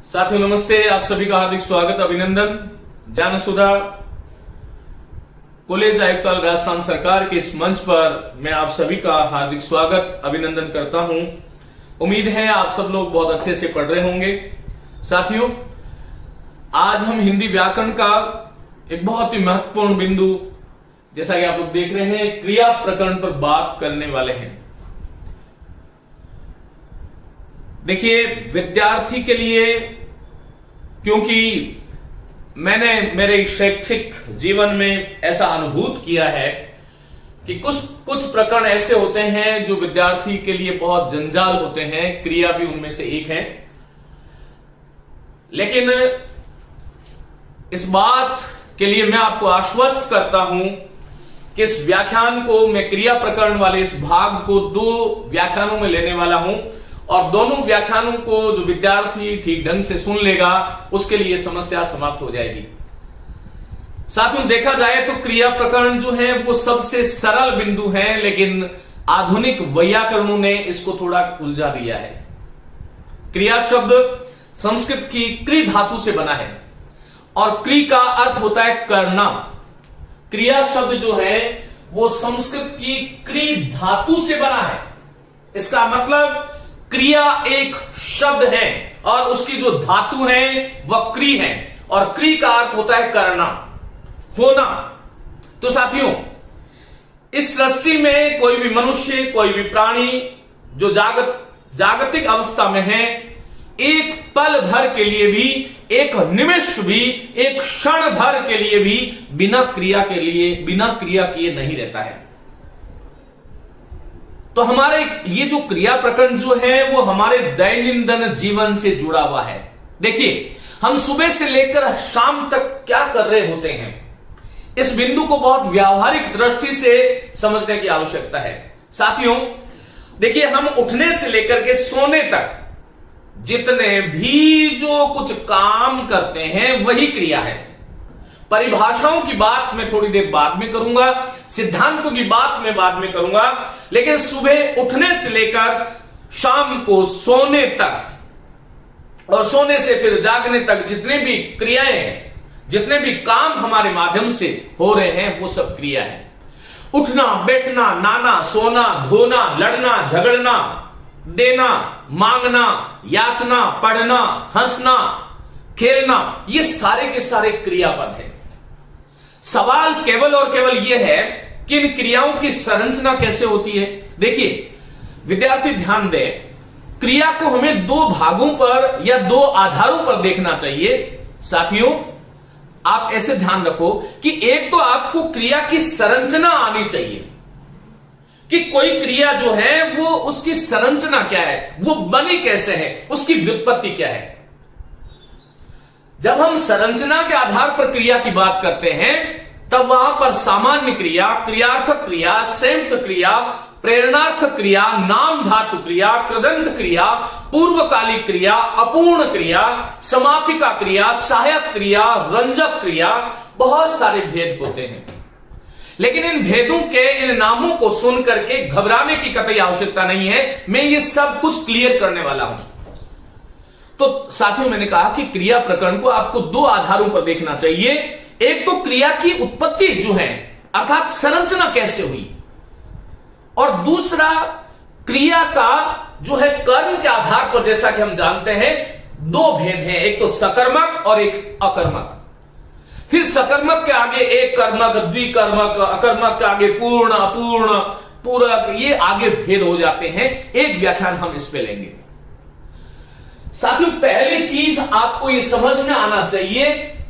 साथियों नमस्ते, आप सभी का हार्दिक स्वागत अभिनंदन। ज्ञानसुधा कॉलेज आयुक्तालय राजस्थान सरकार के इस मंच पर मैं आप सभी का हार्दिक स्वागत अभिनंदन करता हूं। उम्मीद है आप सब लोग बहुत अच्छे से पढ़ रहे होंगे। साथियों, आज हम हिंदी व्याकरण का एक बहुत ही महत्वपूर्ण बिंदु, जैसा कि आप लोग देख रहे हैं, क्रिया प्रकरण पर बात करने वाले हैं। देखिए, विद्यार्थी के लिए, क्योंकि मैंने मेरे शैक्षिक जीवन में ऐसा अनुभूत किया है कि कुछ प्रकरण ऐसे होते हैं जो विद्यार्थी के लिए बहुत जंजाल होते हैं, क्रिया भी उनमें से एक है। लेकिन इस बात के लिए मैं आपको आश्वस्त करता हूं कि इस व्याख्यान को, मैं क्रिया प्रकरण वाले इस भाग को 2 व्याख्यानों में लेने वाला हूं, और दोनों व्याख्यानों को जो विद्यार्थी ठीक ढंग से सुन लेगा उसके लिए समस्या समाप्त हो जाएगी। साथियों, देखा जाए तो क्रिया प्रकरण जो है वो सबसे सरल बिंदु है, लेकिन आधुनिक वैयाकरणों ने इसको थोड़ा उलझा दिया है। क्रिया शब्द संस्कृत की क्रि धातु से बना है और क्रि का अर्थ होता है करना। क्रिया शब्द जो है वो संस्कृत की क्रि धातु से बना है। इसका मतलब क्रिया एक शब्द है और उसकी जो धातु है वह क्रि है, और क्रि का अर्थ होता है करना, होना। तो साथियों, इस सृष्टि में कोई भी मनुष्य, कोई भी प्राणी जो जागतिक अवस्था में है, एक पल भर के लिए भी, एक निमिष भी, एक क्षण भर के लिए भी बिना क्रिया किए नहीं रहता है। तो हमारे ये जो क्रिया प्रकरण जो है वो हमारे दैनंदिन जीवन से जुड़ा हुआ है। देखिए, हम सुबह से लेकर शाम तक क्या कर रहे होते हैं, इस बिंदु को बहुत व्यावहारिक दृष्टि से समझने की आवश्यकता है। साथियों, देखिए, हम उठने से लेकर के सोने तक जितने भी जो कुछ काम करते हैं वही क्रिया है। परिभाषाओं की बात मैं थोड़ी देर बाद में करूंगा, सिद्धांतों की बात मैं बाद में करूंगा, लेकिन सुबह उठने से लेकर शाम को सोने तक और सोने से फिर जागने तक जितने भी क्रियाएं हैं, जितने भी काम हमारे माध्यम से हो रहे हैं, वो सब क्रिया है। उठना, बैठना, नहाना, सोना, धोना, लड़ना, झगड़ना, देना, मांगना, याचना, पढ़ना, हंसना, खेलना, ये सारे के सारे क्रियापद हैं। सवाल केवल और केवल यह है कि इन क्रियाओं की संरचना कैसे होती है। देखिए विद्यार्थी, ध्यान दें, क्रिया को हमें 2 भागों पर या 2 आधारों पर देखना चाहिए। साथियों, आप ऐसे ध्यान रखो कि एक तो आपको क्रिया की संरचना आनी चाहिए कि कोई क्रिया जो है वो, उसकी संरचना क्या है, वो बनी कैसे है, उसकी व्युत्पत्ति क्या है। जब हम संरचना के आधार पर क्रिया की बात करते हैं, तब वहां पर सामान्य क्रिया, क्रियार्थक क्रिया, संयुक्त क्रिया, प्रेरणार्थक क्रिया, नाम धातु क्रिया, कृदंत क्रिया, पूर्वकालिक क्रिया, अपूर्ण क्रिया, समापिका क्रिया, सहायक क्रिया, रंजक क्रिया, बहुत सारे भेद होते हैं। लेकिन इन भेदों के, इन नामों को सुन करके घबराने की कतई आवश्यकता नहीं है। मैं ये सब कुछ क्लियर करने वाला हूं। तो साथियों, मैंने कहा कि क्रिया प्रकरण को आपको 2 आधारों पर देखना चाहिए। एक तो क्रिया की उत्पत्ति जो है, अर्थात संरचना कैसे हुई, और दूसरा क्रिया का जो है कर्म के आधार पर, जैसा कि हम जानते हैं 2 भेद हैं, एक तो सकर्मक और एक अकर्मक। फिर सकर्मक के आगे एक कर्मक, द्विकर्मक, अकर्मक के आगे पूर्ण, अपूर्ण, पूरक, ये आगे भेद हो जाते हैं। एक व्याख्यान हम इस पे लेंगे। साथियों, पहली चीज आपको यह समझने आना चाहिए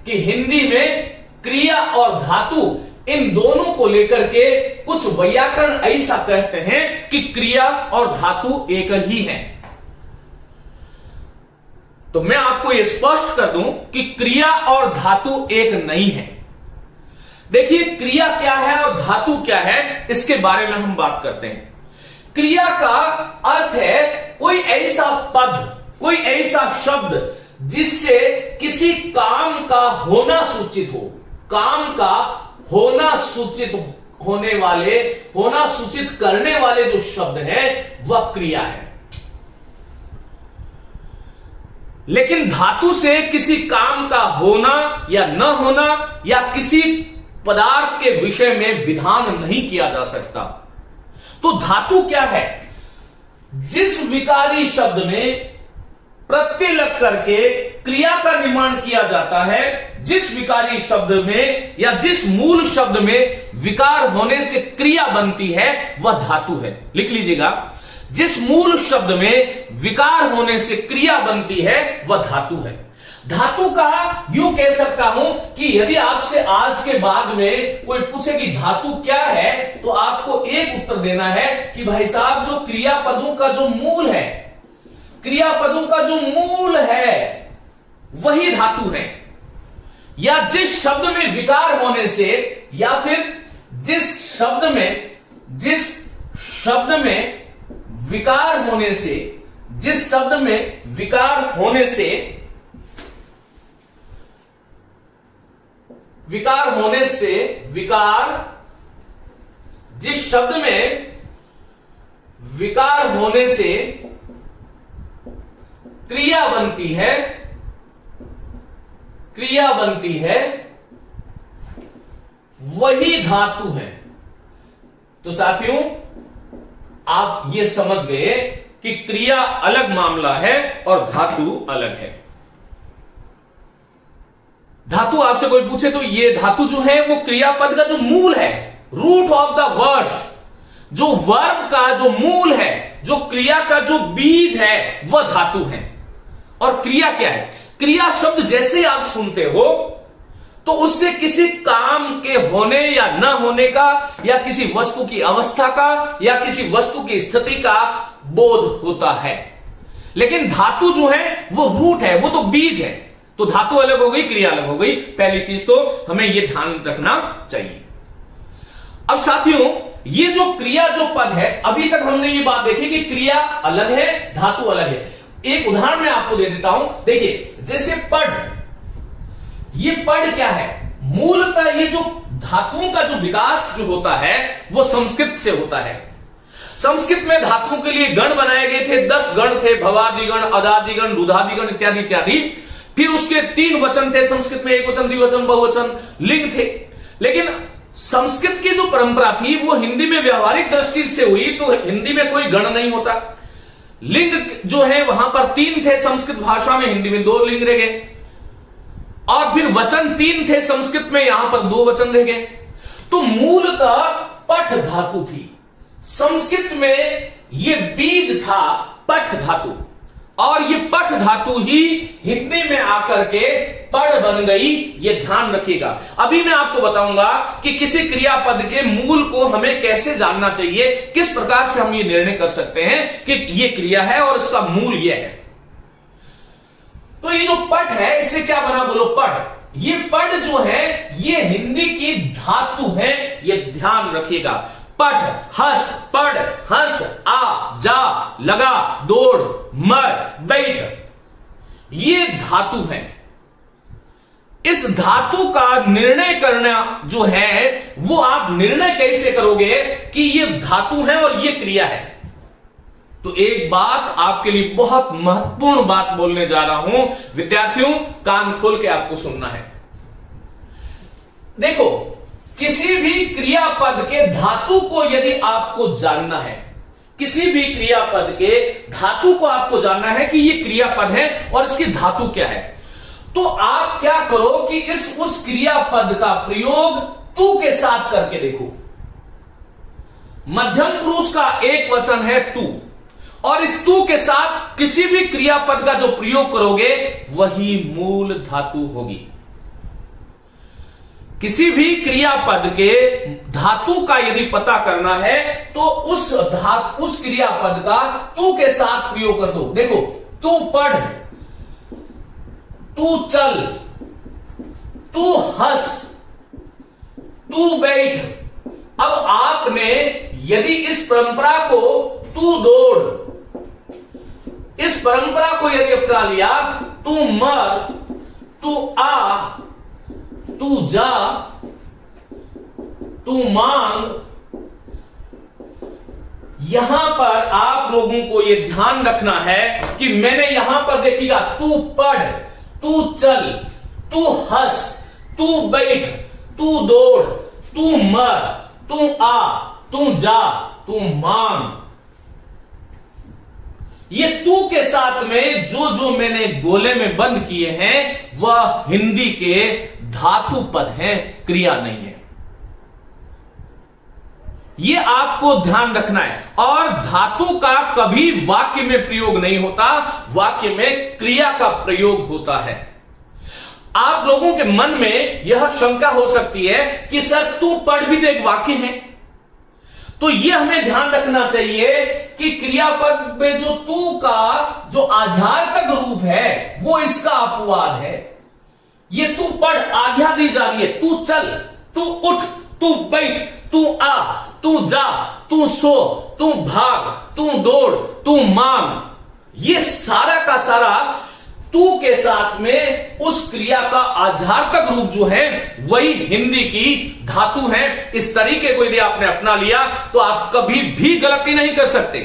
कि हिंदी में क्रिया और धातु, इन दोनों को लेकर के कुछ वैयाकरण ऐसा कहते हैं कि क्रिया और धातु एक ही हैं। तो मैं आपको यह स्पष्ट कर दूं कि क्रिया और धातु एक नहीं है। देखिए, क्रिया क्या है और धातु क्या है, इसके बारे में हम बात करते हैं। क्रिया का अर्थ है कोई ऐसा पद, कोई ऐसा शब्द जिससे किसी काम का होना सूचित हो। काम का होना सूचित होने वाले, होना सूचित करने वाले जो शब्द है वह क्रिया है। लेकिन धातु से किसी काम का होना या न होना या किसी पदार्थ के विषय में विधान नहीं किया जा सकता। तो धातु क्या है? जिस विकारी शब्द में प्रत्यय लग करके क्रिया का निर्माण किया जाता है, जिस विकारी शब्द में या जिस मूल शब्द में विकार होने से क्रिया बनती है वह धातु है। लिख लीजिएगा, जिस मूल शब्द में विकार होने से क्रिया बनती है वह धातु है। धातु का यूं कह सकता हूं कि यदि आपसे आज के बाद में कोई पूछे कि धातु क्या है, तो आपको एक उत्तर देना है कि भाई साहब, जो क्रियापदों का जो मूल है, क्रियापदों का जो मूल है वही धातु है। या जिस शब्द में विकार होने से, या फिर जिस शब्द में विकार होने से, जिस शब्द में विकार होने से, जिस शब्द में विकार होने से क्रिया बनती है वही धातु है। तो साथियों, आप ये समझ गए कि क्रिया अलग मामला है और धातु अलग है। धातु आपसे कोई पूछे तो ये धातु जो है वो क्रियापद का जो मूल है, रूट ऑफ द वर्ड, जो वर्ब का जो मूल है, जो क्रिया का जो बीज है वह धातु है। और क्रिया क्या है? क्रिया शब्द जैसे आप सुनते हो तो उससे किसी काम के होने या न होने का, या किसी वस्तु की अवस्था का, या किसी वस्तु की स्थिति का बोध होता है। लेकिन धातु जो है वो रूट है, वो तो बीज है। तो धातु अलग हो गई, क्रिया अलग हो गई। पहली चीज तो हमें यह ध्यान रखना चाहिए। अब साथियों, ये जो क्रिया जो पद है, अभी तक हमने ये बात देखी कि क्रिया अलग है, धातु अलग है। एक उदाहरण मैं आपको दे देता हूं। देखिए, जैसे पढ़, ये पढ़ क्या है? मूलतः ये जो धातुओं का जो विकास जो होता है वो संस्कृत से होता है। संस्कृत में धातुओं के लिए गण बनाए गए थे, 10 गण थे, भवादिगण, अदादिगण, रुधादिगण इत्यादि इत्यादि। फिर उसके 3 वचन थे संस्कृत में, एक वचन, द्विवचन, बहुवचन, लिंग थे। लेकिन संस्कृत की जो परंपरा थी वो हिंदी में व्यवहारिक दृष्टि से हुई, तो हिंदी में कोई गण नहीं होता। लिंग जो है वहां पर 3 थे संस्कृत भाषा में, हिंदी में 2 लिंग रह गए। और फिर वचन 3 थे संस्कृत में, यहां पर 2 वचन रह गए। तो मूलतः पठ धातु थी। संस्कृत में यह बीज था पठ धातु, और ये पठ धातु ही हिंदी में आकर के पढ़ बन गई। ये ध्यान रखिएगा। अभी मैं आपको बताऊंगा कि किसी क्रियापद के मूल को हमें कैसे जानना चाहिए, किस प्रकार से हम ये निर्णय कर सकते हैं कि ये क्रिया है और इसका मूल ये है। तो ये जो पठ है, इससे क्या बना? बोलो, पढ़। ये पढ़ जो है ये हिंदी की धातु है, ये ध्यान रखिएगा। पठ, हंस, पढ़, हंस, आ, जा, लगा, दौड़, मर, बैठ, ये धातु है। इस धातु का निर्णय करना जो है वो आप निर्णय कैसे करोगे कि ये धातु है और ये क्रिया है? तो एक बात आपके लिए बहुत महत्वपूर्ण बात बोलने जा रहा हूं। विद्यार्थियों, कान खोल के आपको सुनना है। देखो, किसी भी क्रियापद के धातु को यदि आपको जानना है, किसी भी क्रियापद के धातु को आपको जानना है कि ये क्रियापद है और इसकी धातु क्या है, तो आप क्या करो कि उस क्रियापद का प्रयोग तू के साथ करके देखो। मध्यम पुरुष का एक वचन है तू, और इस तू के साथ किसी भी क्रियापद का जो प्रयोग करोगे वही मूल धातु होगी। किसी भी क्रियापद के धातु का यदि पता करना है तो उस क्रियापद का तू के साथ प्रयोग कर दो। देखो, तू पढ़, तू चल, तू हंस, तू बैठ। अब आपने यदि इस परंपरा को तू दौड़, इस परंपरा को यदि अपना लिया, तू मर, तू आ, तू जा, तू मांग, यहां पर आप लोगों को यह ध्यान रखना है कि मैंने यहां पर देखिएगा, तू पढ़, तू चल, तू हंस, तू बैठ, तू दौड़, तू मर, तू आ, तू जा, तू मांग। ये तू के साथ में जो जो मैंने गोले में बंद किए हैं वह हिंदी के धातु पद हैं, क्रिया नहीं है। ये आपको ध्यान रखना है। और धातु का कभी वाक्य में प्रयोग नहीं होता, वाक्य में क्रिया का प्रयोग होता है। आप लोगों के मन में यह शंका हो सकती है कि सर तू पढ़ भी तो एक वाक्य है, तो यह हमें ध्यान रखना चाहिए कि क्रियापद में जो तू का जो आधारतक रूप है वो इसका अपवाद है। ये तू पढ़ आज्ञा दी जा रही है, तू चल, तू उठ, तू बैठ, तू आ, तू जा, तू सो, तू भाग, तू दौड़, तू मांग। ये सारा का सारा तू के साथ में उस क्रिया का आधारतक रूप जो है वही हिंदी की धातु है। इस तरीके को यदि आपने अपना लिया तो आप कभी भी गलती नहीं कर सकते।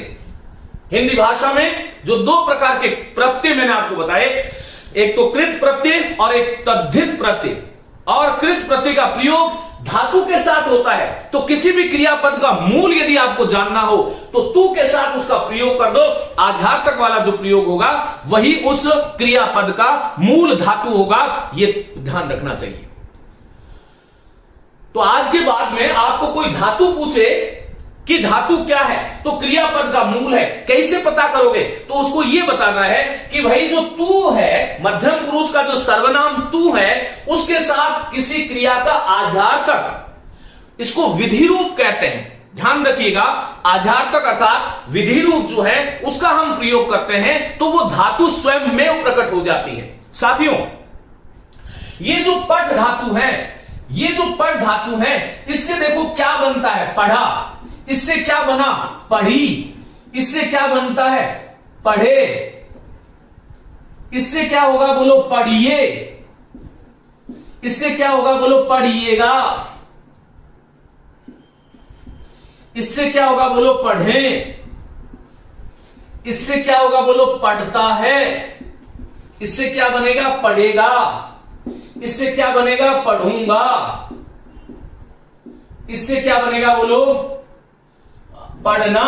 हिंदी भाषा में जो दो प्रकार के प्रत्यय मैंने आपको बताए, एक तो कृत प्रत्यय और एक तद्धित प्रत्यय। और कृत प्रत्यय का प्रयोग धातु के साथ होता है, तो किसी भी क्रियापद का मूल यदि आपको जानना हो तो तू के साथ उसका प्रयोग कर दो। आधारतक वाला जो प्रयोग होगा वही उस क्रियापद का मूल धातु होगा, यह ध्यान रखना चाहिए। तो आज के बाद में आपको कोई धातु पूछे कि धातु क्या है, तो क्रियापद का मूल है, कैसे पता करोगे? तो उसको यह बताना है कि भाई जो तू है, मध्यम पुरुष का जो सर्वनाम तू है, उसके साथ किसी क्रिया का आधारतक, इसको विधि रूप कहते हैं। ध्यान रखिएगा, आधारतक अर्थात विधि रूप जो है उसका हम प्रयोग करते हैं तो वो धातु स्वयं में प्रकट हो जाती है। साथियों, ये जो पठ धातु है, ये जो पठ धातु है, इससे देखो क्या बनता है, पढ़ा। इससे क्या बना, पढ़ी। इससे क्या बनता है, पढ़े। इससे क्या होगा, बोलो पढ़िए। इससे क्या होगा, बोलो पढ़िएगा। इससे क्या होगा, बोलो पढ़े। इससे क्या होगा, बोलो पढ़ता है। इससे क्या बनेगा, पढ़ेगा। इससे क्या बनेगा, पढ़ूंगा। इससे क्या बनेगा, बोलो पढ़ना।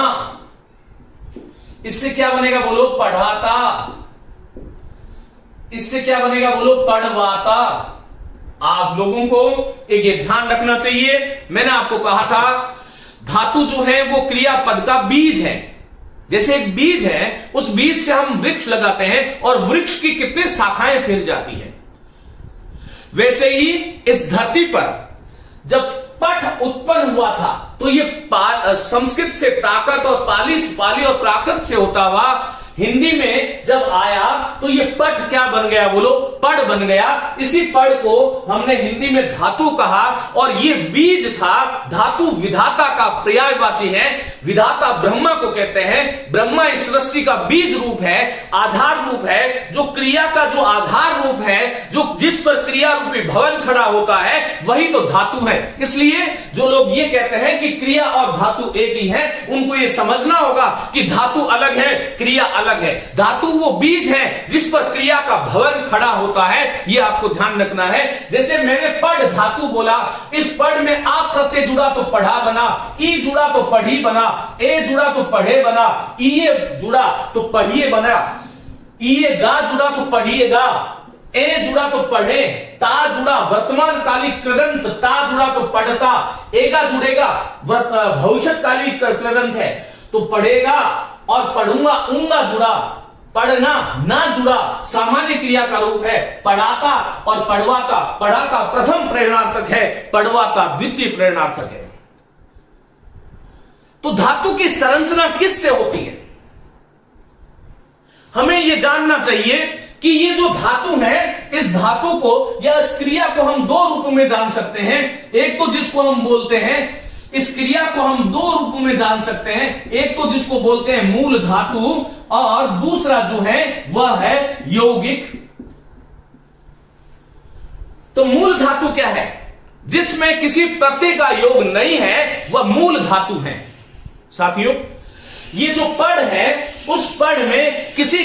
इससे क्या बनेगा, बोलो पढ़ाता। इससे क्या बनेगा, बोलो पढ़वाता। आप लोगों को एक ये ध्यान रखना चाहिए, मैंने आपको कहा था धातु जो है वो क्रियापद का बीज है। जैसे एक बीज है, उस बीज से हम वृक्ष लगाते हैं और वृक्ष की कितनी शाखाएं फैल जाती है। वैसे ही इस धरती पर जब पठ उत्पन्न हुआ था तो ये संस्कृत से प्राकृत और पाली और प्राकृत से होता हुआ हिंदी में जब आया तो ये पठ क्या बन गया, बोलो पढ़ बन गया। इसी पढ़ को हमने हिंदी में धातु कहा और ये बीज था। धातु विधाता का पर्यायवाची है, विधाता ब्रह्मा को कहते हैं। ब्रह्मा इस सृष्टि का बीज रूप है, आधार रूप है, जो क्रिया का जो आधार रूप है, जो जिस पर क्रिया रूपी भवन खड़ा होता है वही तो धातु है। इसलिए जो लोग ये कहते हैं कि क्रिया और धातु एक ही है, उनको ये समझना होगा कि धातु अलग है, क्रिया अलग है। धातु वो बीज है जिस पर क्रिया का भवन खड़ा होता है, ये आपको ध्यान रखना है। जैसे मैंने पढ़ धातु बोला, इस पढ़ में आ प्रत्यय जुड़ा तो पढ़ा बना, ई जुड़ा तो पढ़ी बना, ए जुड़ा तो पढ़े बना, ई जुड़ा तो पढ़िए बना, ई गा जुड़ा तो पढ़िएगा, ए जुड़ा तो पढ़े, ता जुड़ा वर्तमान कालिक कृदंत, ता जुड़ा तो पढ़ता, एगा जुड़ेगा भविष्यकालिक कृदंत है तो पढ़ेगा, और पढ़ूंगा ऊंगा जुड़ा, पढ़ना ना जुड़ा सामान्य क्रिया का रूप है। पढ़ाता और पढ़वाता, पढ़ाता प्रथम प्रेरणार्थक है, पढ़वाता द्वितीय प्रेरणार्थक है। तो धातु की संरचना किससे होती है, हमें यह जानना चाहिए कि ये जो धातु है, इस धातु को या इस क्रिया को हम दो रूपों में जान सकते हैं। एक तो जिसको हम बोलते हैं, इस क्रिया को हम दो रूपों में जान सकते हैं। एक तो जिसको बोलते हैं मूल धातु और दूसरा जो है वह है यौगिक। तो मूल धातु क्या है, जिसमें किसी प्रत्यय का योग नहीं है, वह मूल धातु है। साथियों, ये जो पढ़ है उस पढ़ में किसी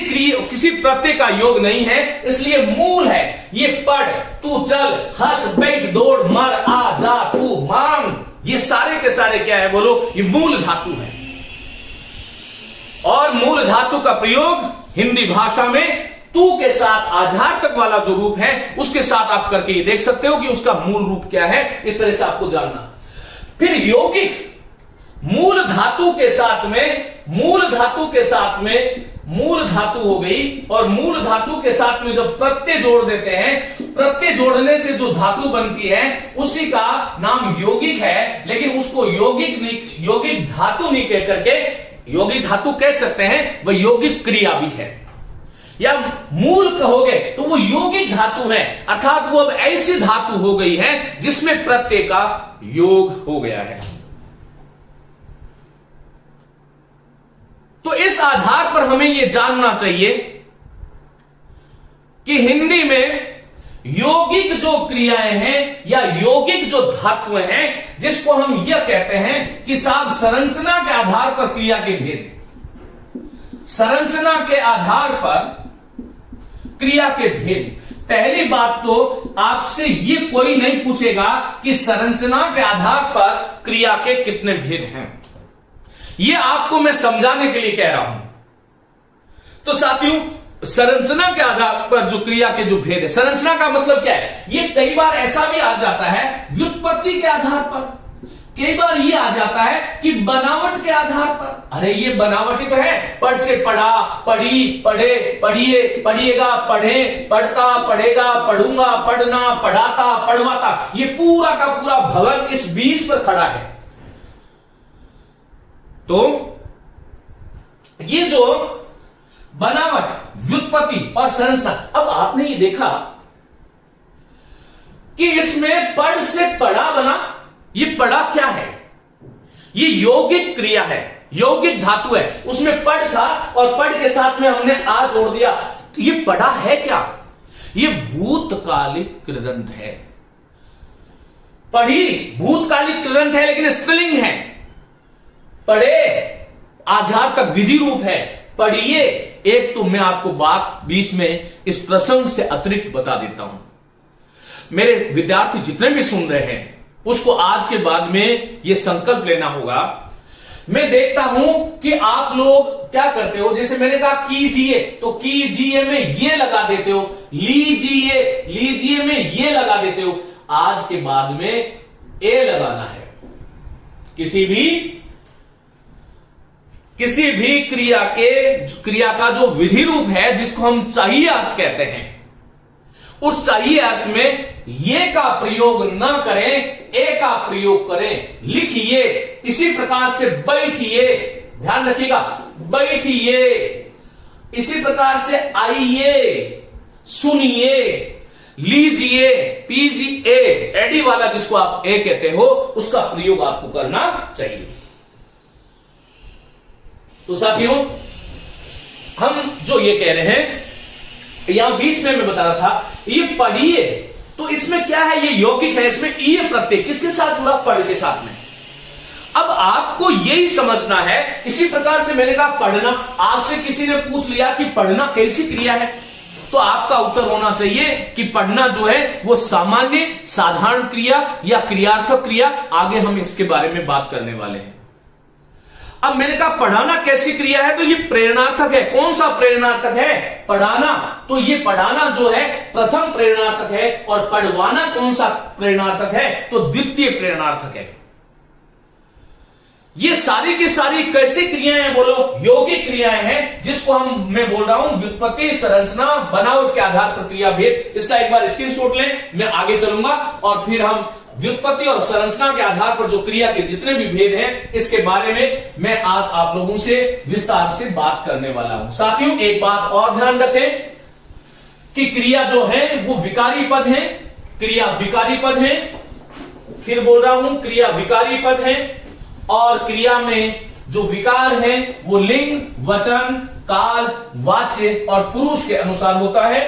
प्रत्यय का योग नहीं है, इसलिए मूल है ये पढ़। तू चल, हंस, बैठ, दौड़, मर, आ, जा, तू, मांग, ये सारे के सारे क्या है बोलो, ये मूल धातु है। और मूल धातु का प्रयोग हिंदी भाषा में तू के साथ आधार तक वाला जो रूप है उसके साथ आप करके ये देख सकते हो कि उसका मूल रूप क्या है। इस तरह से आपको जानना। फिर यौगिक मूल धातु के साथ में मूल धातु हो गई, और मूल धातु के साथ में जब प्रत्यय जोड़ देते हैं, प्रत्यय जोड़ने से जो धातु बनती है उसी का नाम यौगिक है। लेकिन उसको यौगिक धातु नहीं कह करके यौगिक धातु कह सकते हैं, वह यौगिक क्रिया भी है। या मूल कहोगे तो वो यौगिक धातु है, अर्थात वो अब ऐसी धातु हो गई है जिसमें प्रत्यय का योग हो गया है। तो इस आधार पर हमें यह जानना चाहिए कि हिंदी में यौगिक जो क्रियाएं हैं या यौगिक जो धातु हैं, जिसको हम यह कहते हैं कि साहब संरचना के आधार पर क्रिया के भेद, संरचना के आधार पर क्रिया के भेद। पहली बात तो आपसे यह कोई नहीं पूछेगा कि संरचना के आधार पर क्रिया के कितने भेद हैं, यह आपको मैं समझाने के लिए कह रहा हूं। तो साथियों, संरचना के आधार पर जो क्रिया के जो भेद है, संरचना का मतलब क्या है, ये कई बार ऐसा भी आ जाता है व्युत्पत्ति के आधार पर, कई बार ये आ जाता है कि बनावट के आधार पर। अरे ये बनावट ही तो है, पढ़ से पढ़ा, पढ़ी, पढ़े, पढ़िए, पढ़िएगा, पढ़े, पढ़ता, पढ़ेगा, पढ़ूंगा, पढ़ना, पढ़ाता, पढ़वाता, ये पूरा का पूरा भवन इस बीच पर खड़ा है। तो ये जो बनावट, व्युत्पत्ति और संरचना, अब आपने ये देखा कि इसमें पढ़ से पढ़ा बना, ये पढ़ा क्या है, ये यौगिक क्रिया है, यौगिक धातु है, उसमें पढ़ था और पढ़ के साथ में हमने आ जोड़ दिया। तो ये पढ़ा है क्या, ये भूतकालिक कृदंत है। पढ़ी भूतकालिक कृदंत है लेकिन स्त्रीलिंग है। पढ़े आधार तक विधि रूप है, पढ़िए। एक तो मैं आपको बात बीच में इस प्रसंग से अतिरिक्त बता देता हूं, मेरे विद्यार्थी जितने भी सुन रहे हैं उसको आज के बाद में यह संकल्प लेना होगा। मैं देखता हूं कि आप लोग क्या करते हो, जैसे मैंने कहा कीजिए, तो कीजिए में ये लगा देते हो, लीजिए में ये लगा देते हो। आज के बाद में ए लगाना है। किसी भी क्रिया का जो विधि रूप है, जिसको हम चाहिए अर्थ कहते हैं, उस चाहिए अर्थ में ये का प्रयोग न करें, ए का प्रयोग करें। लिखिए, इसी प्रकार से बैठिए, ध्यान रखिएगा, बैठिए, इसी प्रकार से आइए, सुनिए, लीजिए, पीजिए, एडी वाला जिसको आप ए कहते हो, उसका प्रयोग आपको करना चाहिए। तो साथियों, हम जो ये कह रहे हैं, यहां बीच में मैं बता रहा था, ये पढ़िए, तो इसमें क्या है, ये यौगिक है, इसमें ये प्रत्यय किसके साथ जुड़ा, पढ़ के साथ में। अब आपको यही समझना है। इसी प्रकार से मैंने कहा पढ़ना, आपसे किसी ने पूछ लिया कि पढ़ना कैसी क्रिया है, तो आपका उत्तर होना चाहिए कि पढ़ना जो है वो सामान्य साधारण क्रिया या क्रियार्थक क्रिया। आगे हम इसके बारे में बात करने वाले हैं। अब मैंने कहा पढ़ाना कैसी क्रिया है, तो ये प्रेरणार्थक है। कौन सा प्रेरणार्थक है, पढ़ाना। तो ये पढ़ाना जो है प्रथम प्रेरणार्थक है, और पढ़वाना कौन सा प्रेरणार्थक है, तो द्वितीय प्रेरणार्थक है। ये सारी की सारी कैसी क्रियाएं हैं बोलो, यौगिक क्रियाएं हैं, जिसको मैं बोल रहा हूं व्युत्पत्ति, संरचना, बनावट के आधार पर क्रिया भेद। इसका एक बार स्क्रीनशॉट लें, मैं आगे चलूंगा और फिर हम व्युत्पत्ति और संरचना के आधार पर जो क्रिया के जितने भी भेद हैं, इसके बारे में मैं आज आप लोगों से विस्तार से बात करने वाला हूं। साथियों, एक बात और ध्यान रखें कि क्रिया जो है वो विकारी पद है, क्रिया विकारी पद है। फिर बोल रहा हूं, क्रिया विकारी पद है, और क्रिया में जो विकार है वो लिंग, वचन, काल, वाच्य और पुरुष के अनुसार होता है।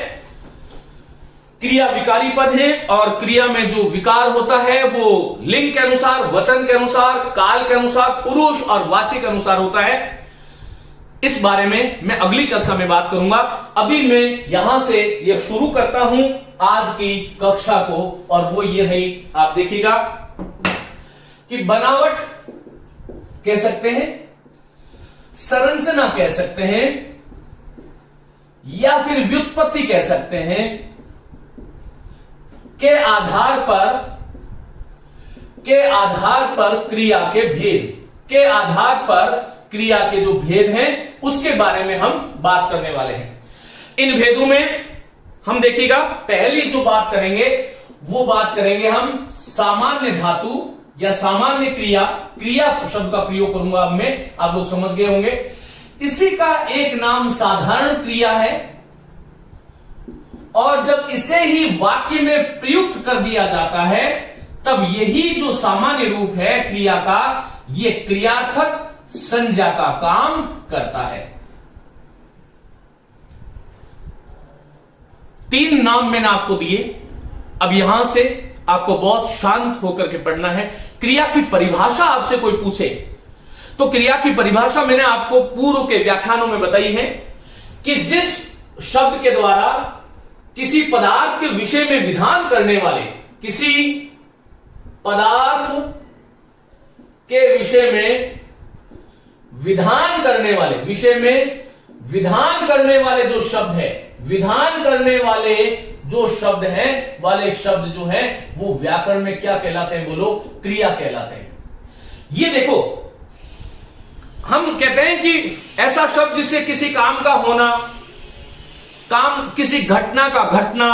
क्रिया विकारी पद है, और क्रिया में जो विकार होता है वो लिंग के अनुसार, वचन के अनुसार, काल के अनुसार, पुरुष और वाच्य के अनुसार होता है। इस बारे में मैं अगली कक्षा में बात करूंगा। अभी मैं यहां से यह शुरू करता हूं आज की कक्षा को, और वो ये है, आप देखिएगा कि बनावट कह सकते हैं, संरचना कह सकते हैं, या फिर व्युत्पत्ति कह सकते हैं, के आधार पर क्रिया के भेद, के आधार पर क्रिया के जो भेद हैं उसके बारे में हम बात करने वाले हैं। इन भेदों में हम देखिएगा पहली जो बात करेंगे वो बात करेंगे हम सामान्य धातु या सामान्य क्रिया, क्रिया शब्द का प्रयोग करूंगा अब मैं, आप लोग समझ गए होंगे। इसी का एक नाम साधारण क्रिया है, और जब इसे ही वाक्य में प्रयुक्त कर दिया जाता है तब यही जो सामान्य रूप है क्रिया का, यह क्रियार्थक संज्ञा का काम करता है। 3 नाम मैंने आपको दिए। अब यहां से आपको बहुत शांत होकर के पढ़ना है। क्रिया की परिभाषा आपसे कोई पूछे तो क्रिया की परिभाषा मैंने आपको पूर्व के व्याख्यानों में बताई है कि जिस शब्द के द्वारा किसी पदार्थ के विषय में विधान करने वाले, किसी पदार्थ के विषय में विधान करने वाले, विषय में विधान करने वाले जो शब्द है, विधान करने वाले जो शब्द हैं, वाले शब्द जो हैं वो व्याकरण में क्या कहलाते हैं, बोलो, क्रिया कहलाते हैं। ये देखो, हम कहते हैं कि ऐसा शब्द जिससे किसी काम का होना, काम, किसी घटना का घटना,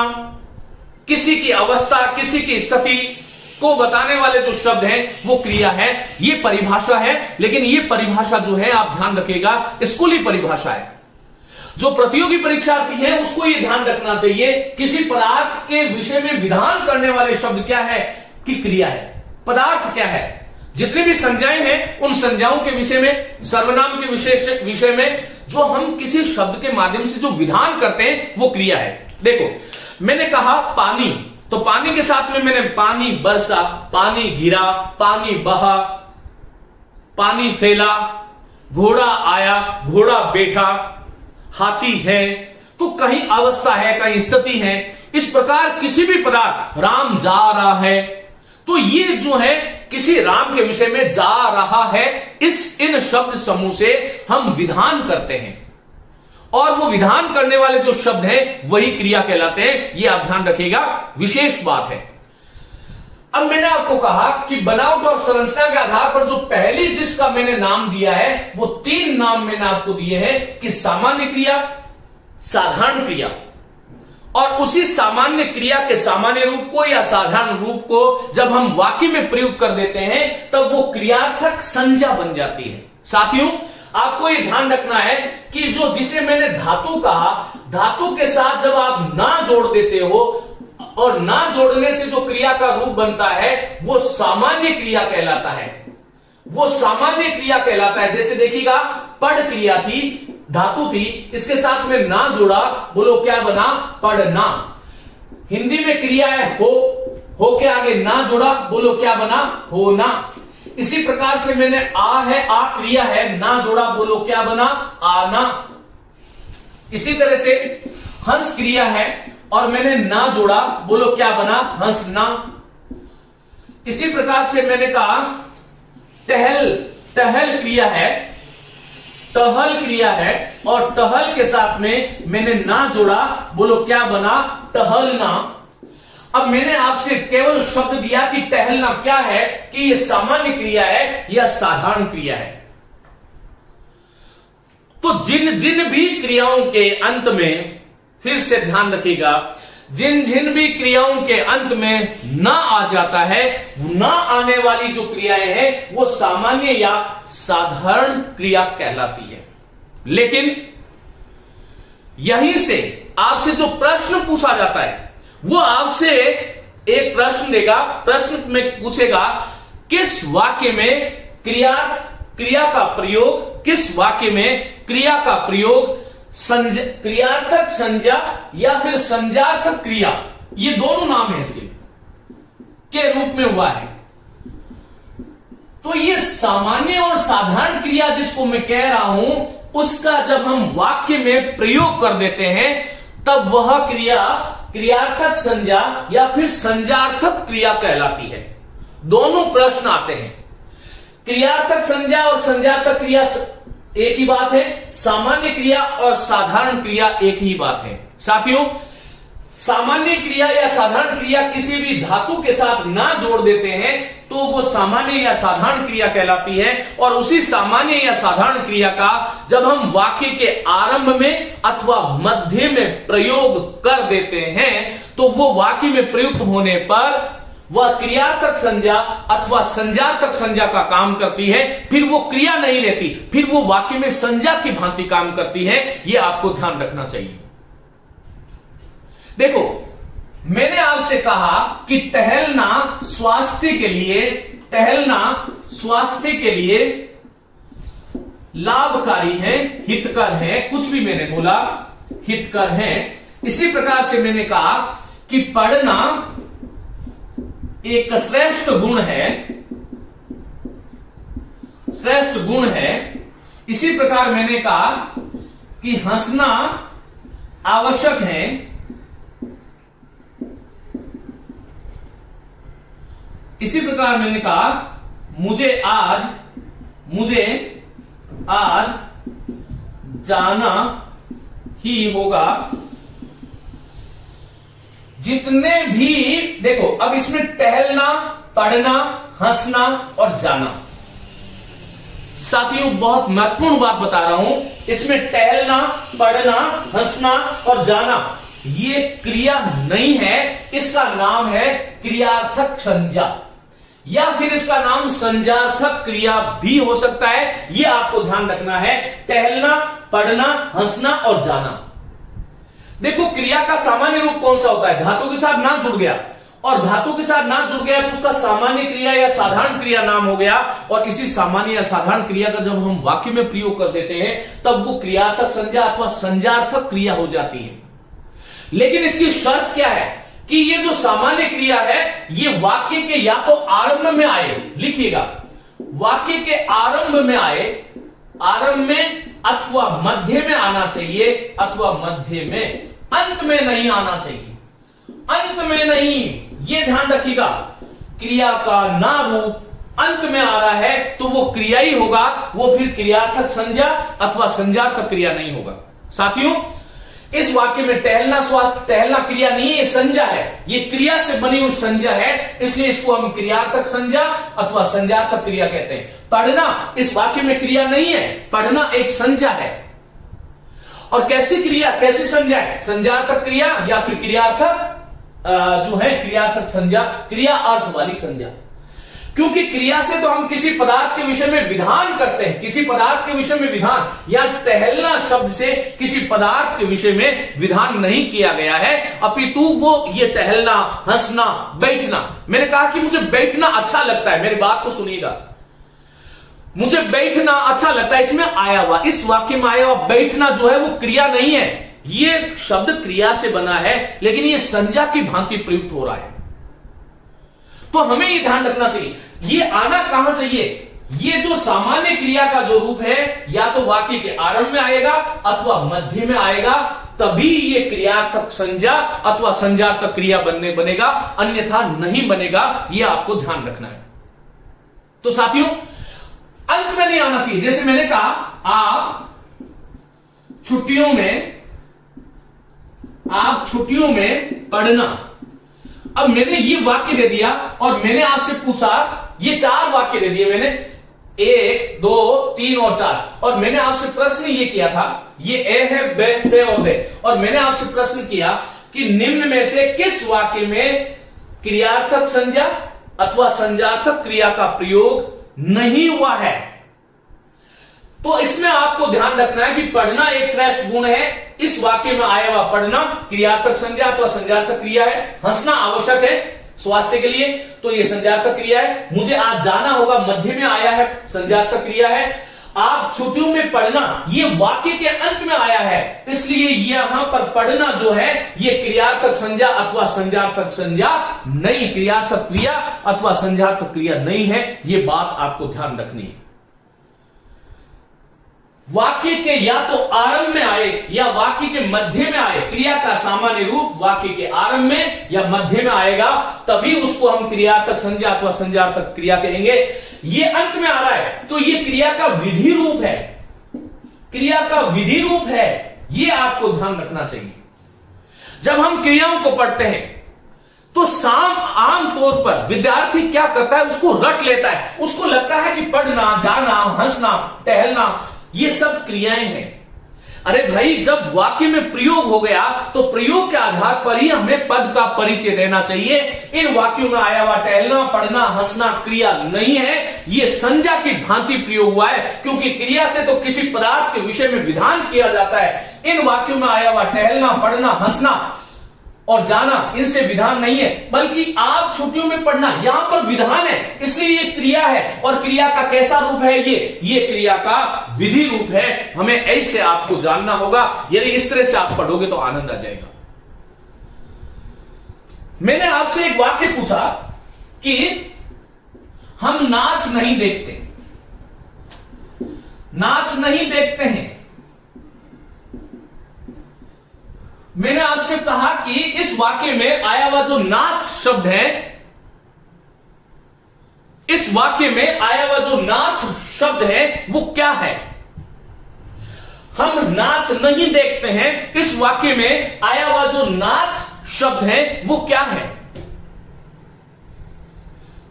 किसी की अवस्था, किसी की स्थिति को बताने वाले जो शब्द हैं वो क्रिया है। ये परिभाषा है, लेकिन ये परिभाषा जो है आप ध्यान रखिएगा स्कूली परिभाषा है। जो प्रतियोगी परीक्षार्थी है उसको ये ध्यान रखना चाहिए, किसी पदार्थ के विषय में विधान करने वाले शब्द क्या है कि क्रिया है। पदार्थ क्या है, जितनी भी संज्ञाएं हैं उन संज्ञाओं के विषय में, सर्वनाम के विषय में जो हम किसी शब्द के माध्यम से जो विधान करते हैं वो क्रिया है। देखो, मैंने कहा पानी, तो पानी के साथ में मैंने पानी बरसा, पानी गिरा, पानी बहा, पानी फैला, घोड़ा आया, घोड़ा बैठा, हाथी है, तो कहीं अवस्था है, कहीं स्थिति है। इस प्रकार किसी भी पदार्थ, राम जा रहा है, तो ये जो है किसी राम के विषय में जा रहा है, इन शब्द समूह से हम विधान करते हैं, और वो विधान करने वाले जो शब्द हैं वही क्रिया कहलाते हैं। ये आप ध्यान रखिएगा, विशेष बात है। अब मैंने आपको कहा कि बनावट और संरचना के आधार पर जो पहली जिसका मैंने नाम दिया है वो 3 नाम मैंने आपको दिए हैं कि सामान्य क्रिया, साधारण क्रिया, और उसी सामान्य क्रिया के सामान्य रूप को या साधारण रूप को जब हम वाक्य में प्रयोग कर देते हैं तब वो क्रियार्थक संज्ञा बन जाती है। साथियों, आपको ये ध्यान रखना है कि जो जिसे मैंने धातु कहा, धातु के साथ जब आप ना जोड़ देते हो और ना जोड़ने से जो क्रिया का रूप बनता है वो सामान्य क्रिया कहलाता है, वो सामान्य क्रिया कहलाता है। जैसे देखिएगा, पढ़ क्रिया थी, धातु थी, इसके साथ में ना जोड़ा, बोलो क्या बना, पढ़ना। हिंदी में क्रिया है हो के आगे ना जोड़ा, बोलो क्या बना, होना। इसी प्रकार से मैंने आ है, आ क्रिया है, ना जोड़ा, बोलो क्या बना, आना। इसी तरह से हंस क्रिया है और मैंने ना जोड़ा, बोलो क्या बना, हंसना। इसी प्रकार से मैंने कहा टहल क्रिया है, टहल क्रिया है, और टहल के साथ में मैंने ना जोड़ा, बोलो क्या बना, टहलना। अब मैंने आपसे केवल शब्द दिया कि टहलना क्या है, कि यह सामान्य क्रिया है या साधारण क्रिया है। तो जिन जिन भी क्रियाओं के अंत में, फिर से ध्यान रखिएगा, जिन जिन भी क्रियाओं के अंत में ना आ जाता है, ना आने वाली जो क्रियाएं हैं वो सामान्य या साधारण क्रिया कहलाती है। लेकिन यहीं से आपसे जो प्रश्न पूछा जाता है वो आपसे एक प्रश्न देगा, प्रश्न में पूछेगा किस वाक्य में क्रिया का प्रयोग, किस वाक्य में क्रिया का प्रयोग क्रियार्थक संज्ञा या फिर संज्ञार्थक क्रिया, ये दोनों नाम है इसके, के रूप में हुआ है। तो ये सामान्य और साधारण क्रिया जिसको मैं कह रहा हूं उसका जब हम वाक्य में प्रयोग कर देते हैं तब वह क्रिया क्रियार्थक संज्ञा या फिर संज्ञार्थक क्रिया कहलाती है। दोनों प्रश्न आते हैं। क्रियार्थक संज्ञा और संज्ञार्थक क्रिया एक ही बात है, सामान्य क्रिया और साधारण क्रिया एक ही बात है। साथियों, सामान्य क्रिया या साधारण क्रिया किसी भी धातु के साथ ना जोड़ देते हैं तो वो सामान्य या साधारण क्रिया कहलाती है, और उसी सामान्य या साधारण क्रिया का जब हम वाक्य के आरंभ में अथवा मध्य में प्रयोग कर देते हैं तो वो वाक्य में प्रयुक्त होने पर वह क्रियार्थक संज्ञा अथवा संज्ञार्थक संज्ञा का काम करती है, फिर वो क्रिया नहीं लेती, फिर वो वाक्य में संज्ञा की भांति काम करती है। यह आपको ध्यान रखना चाहिए। देखो, मैंने आपसे कहा कि टहलना स्वास्थ्य के लिए लाभकारी है, हितकर है, कुछ भी मैंने बोला हितकर है। इसी प्रकार से मैंने कहा कि पढ़ना एक श्रेष्ठ गुण है। इसी प्रकार मैंने कहा कि हंसना आवश्यक है। इसी प्रकार मैंने कहा मुझे आज जाना ही होगा। जितने भी, देखो अब इसमें टहलना, पढ़ना, हंसना और जाना, साथियों बहुत महत्वपूर्ण बात बता रहा हूं। इसमें टहलना, पढ़ना, हंसना और जाना ये क्रिया नहीं है, इसका नाम है क्रियार्थक संज्ञा या फिर इसका नाम संज्ञार्थक क्रिया भी हो सकता है। यह आपको ध्यान रखना है। टहलना, पढ़ना, हंसना और जाना। देखो, क्रिया का सामान्य रूप कौन सा होता है? धातु के साथ ना जुड़ गया, और धातु के साथ ना जुड़ गया तो उसका सामान्य क्रिया या साधारण क्रिया नाम हो गया। और इसी सामान्य या साधारण क्रिया का जब हम वाक्य में प्रयोग कर देते हैं तब वो क्रियार्थक संज्ञा अथवा संज्ञार्थक क्रिया हो जाती है। लेकिन इसकी शर्त क्या है कि ये जो सामान्य क्रिया है ये वाक्य के या तो आरंभ में आए, लिखिएगा, वाक्य के आरंभ में आए, आरंभ में अथवा मध्य में आना चाहिए, अथवा मध्य में, अंत में नहीं आना चाहिए। अंत में नहीं, यह ध्यान रखिएगा। क्रिया का ना रूप अंत में आ रहा है तो वो क्रिया ही होगा, वो फिर क्रियार्थक संज्ञा अथवा संज्ञार्थक क्रिया नहीं होगा। साथियों, इस वाक्य में टहलना स्वास्थ्य, टहलना क्रिया नहीं है, ये संज्ञा है, ये क्रिया से बनी हुई संज्ञा है, इसलिए इसको हम क्रियार्थक संज्ञा अथवा संज्ञार्थक क्रिया कहते हैं। पढ़ना इस वाक्य में क्रिया नहीं है, पढ़ना एक संज्ञा है। और कैसी क्रिया, कैसी संज्ञा है? संज्ञार्थक क्रिया या फिर क्रियार्थक जो है क्रियार्थक संज्ञा, क्रिया अर्थ वाली संज्ञा। क्योंकि क्रिया से तो हम किसी पदार्थ के विषय में विधान करते हैं, किसी पदार्थ के विषय में विधान, या टहलना शब्द से किसी पदार्थ के विषय में विधान नहीं किया गया है, अपितु वो ये टहलना, हंसना, बैठना, मैंने कहा कि मुझे बैठना अच्छा लगता है, मेरी बात तो सुनिएगा, मुझे बैठना अच्छा लगता है, इसमें आया हुआ, इस वाक्य में आया हुआ बैठना जो है वो क्रिया नहीं है, ये शब्द क्रिया से बना है, लेकिन ये संज्ञा की भांति प्रयुक्त हो रहा है। तो हमें ये ध्यान रखना चाहिए, ये आना कहां चाहिए? ये जो सामान्य क्रिया का जो रूप है या तो वाक्य के आरंभ में आएगा अथवा मध्य में आएगा, तभी ये क्रियार्थक संज्ञा अथवा संज्ञार्थक क्रिया बनेगा, अन्यथा नहीं बनेगा। ये आपको ध्यान रखना है। तो साथियों, अंत में नहीं आना चाहिए। जैसे मैंने कहा, आप छुट्टियों में पढ़ना। अब मैंने ये वाक्य दे दिया और मैंने आपसे पूछा, ये 4 वाक्य दे दिए मैंने, 1, 2, 3 और 4, और मैंने आपसे प्रश्न ये किया था, ये ए है, बे, से और दे, और मैंने आपसे प्रश्न किया कि निम्न में से किस वाक्य में क्रियार्थक संज्ञा अथवा संज्ञार्थक क्रिया का प्रयोग नहीं हुआ है? तो इसमें आपको ध्यान रखना है कि पढ़ना एक श्रेष्ठ गुण है, इस वाक्य में आया हुआ पढ़ना क्रियार्थक संज्ञा अथवा संज्ञार्थक क्रिया है। हंसना आवश्यक है स्वास्थ्य के लिए, तो यह संज्ञार्थक क्रिया है। मुझे आज जाना होगा, मध्य में आया है, संज्ञार्थक क्रिया है। आप छुट्टियों में पढ़ना, ये वाक्य के अंत में आया है, इसलिए यहां पर पढ़ना जो है ये क्रियार्थक संज्ञा अथवा संज्ञार्थक संज्ञा नहीं, क्रियार्थक क्रिया अथवा संज्ञार्थक क्रिया नहीं है। ये बात आपको ध्यान रखनी है। वाक्य के या तो आरंभ में आए या वाक्य के मध्य में आए, क्रिया का सामान्य रूप वाक्य के आरंभ में या मध्य में आएगा, तभी उसको हम क्रियार्थक संज्ञा अथवा संज्ञार्थक क्रिया कहेंगे। ये अंत में आ रहा है तो ये क्रिया का विधि रूप है, क्रिया का विधि रूप है, ये आपको ध्यान रखना चाहिए। जब हम क्रियाओं को पढ़ते हैं तो आम तौर पर विद्यार्थी क्या करता है, उसको रट लेता है, उसको लगता है कि पढ़ना, जाना, हंसना, टहलना ये सब क्रियाएं हैं। अरे भाई, जब वाक्य में प्रयोग हो गया तो प्रयोग के आधार पर ही हमें पद का परिचय देना चाहिए। इन वाक्यों में आया हुआ टहलना, पढ़ना, हंसना क्रिया नहीं है, ये संज्ञा की भांति प्रयोग हुआ है, क्योंकि क्रिया से तो किसी पदार्थ के विषय में विधान किया जाता है। इन वाक्यों में आया हुआ टहलना, पढ़ना, हंसना और जाना, इनसे विधान नहीं है, बल्कि आप छुट्टियों में पढ़ना, यहां पर विधान है, इसलिए ये क्रिया है। और क्रिया का कैसा रूप है? ये क्रिया का विधि रूप है। हमें ऐसे आपको जानना होगा, यदि इस तरह से आप पढ़ोगे तो आनंद आ जाएगा। मैंने आपसे एक वाक्य पूछा कि हम नाच नहीं देखते, नाच नहीं देखते हैं। मैंने आपसे कहा कि इस वाक्य में आया हुआ जो नाच शब्द है, इस वाक्य में आया हुआ जो नाच शब्द है वो क्या है? हम नाच नहीं देखते हैं, इस वाक्य में आया हुआ जो नाच शब्द है वो क्या है?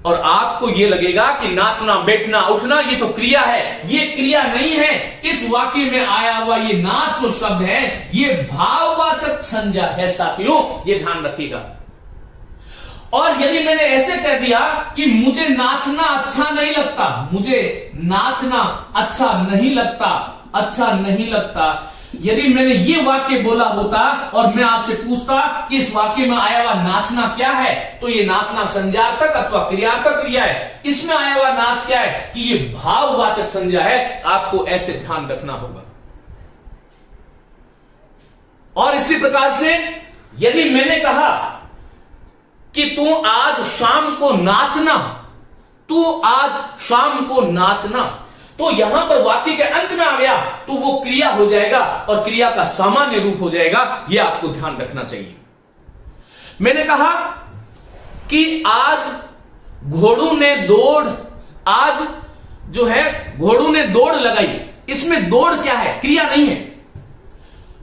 और आपको यह लगेगा कि नाचना, बैठना, उठना ये तो क्रिया है, ये क्रिया नहीं है। इस वाक्य में आया हुआ ये नाच जो शब्द है ये भाववाचक संज्ञा है साथियों, ये ध्यान रखिएगा। और यदि मैंने ऐसे कह दिया कि मुझे नाचना अच्छा नहीं लगता, मुझे नाचना अच्छा नहीं लगता, अच्छा नहीं लगता, यदि मैंने ये वाक्य बोला होता और मैं आपसे पूछता कि इस वाक्य में आया हुआ नाचना क्या है, तो ये नाचना संज्ञार्थक अथवा क्रियार्थक क्रिया है। इसमें आया हुआ नाच क्या है कि ये भाववाचक संज्ञा है, आपको ऐसे ध्यान रखना होगा। और इसी प्रकार से यदि मैंने कहा कि तू आज शाम को नाचना, तू आज शाम को नाचना, तो यहां पर वाक्य के अंत में आ गया तो वो क्रिया हो जाएगा और क्रिया का सामान्य रूप हो जाएगा, यह आपको ध्यान रखना चाहिए। मैंने कहा कि आज घोड़ों ने दौड़, आज जो है घोड़ों ने दौड़ लगाई, इसमें दौड़ क्या है? क्रिया नहीं है,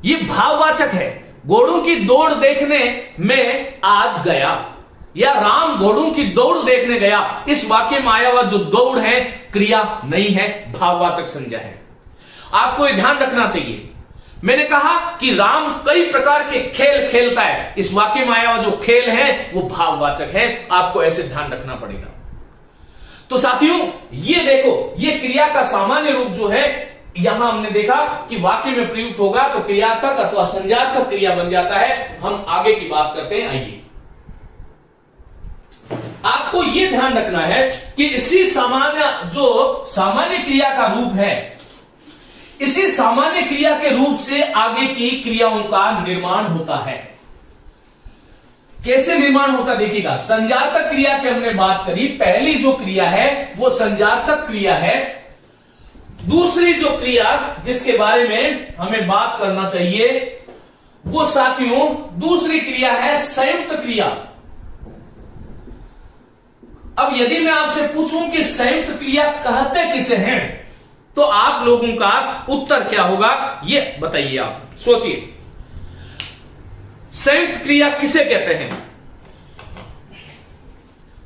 यह भाववाचक है। घोड़ों की दौड़ देखने में आज गया, या राम घोड़ों की दौड़ देखने गया, इस वाक्य में आया हुआ जो दौड़ है क्रिया नहीं है, भाववाचक संज्ञा है। आपको यह ध्यान रखना चाहिए। मैंने कहा कि राम कई प्रकार के खेल खेलता है, इस वाक्य में आया हुआ जो खेल है वो भाववाचक है, आपको ऐसे ध्यान रखना पड़ेगा। तो साथियों ये देखो, ये क्रिया का सामान्य रूप जो है यहां हमने देखा कि वाक्य में प्रयुक्त होगा तो क्रियार्थक अथवा संज्ञार्थक क्रिया बन जाता है। हम आगे की बात करते हैं। आइए, आपको यह ध्यान रखना है कि इसी सामान्य क्रिया का रूप है, इसी सामान्य क्रिया के रूप से आगे की क्रियाओं का निर्माण होता है। कैसे निर्माण होता देखिएगा। संज्ञार्थक क्रिया की हमने बात करी, पहली जो क्रिया है वो संज्ञार्थक क्रिया है। दूसरी जो क्रिया जिसके बारे में हमें बात करना चाहिए वो साथियों दूसरी क्रिया है संयुक्त क्रिया। अब यदि मैं आपसे पूछूं कि संयुक्त क्रिया कहते किसे हैं, तो आप लोगों का उत्तर क्या होगा ये बताइए। आप सोचिए, संयुक्त क्रिया किसे कहते हैं?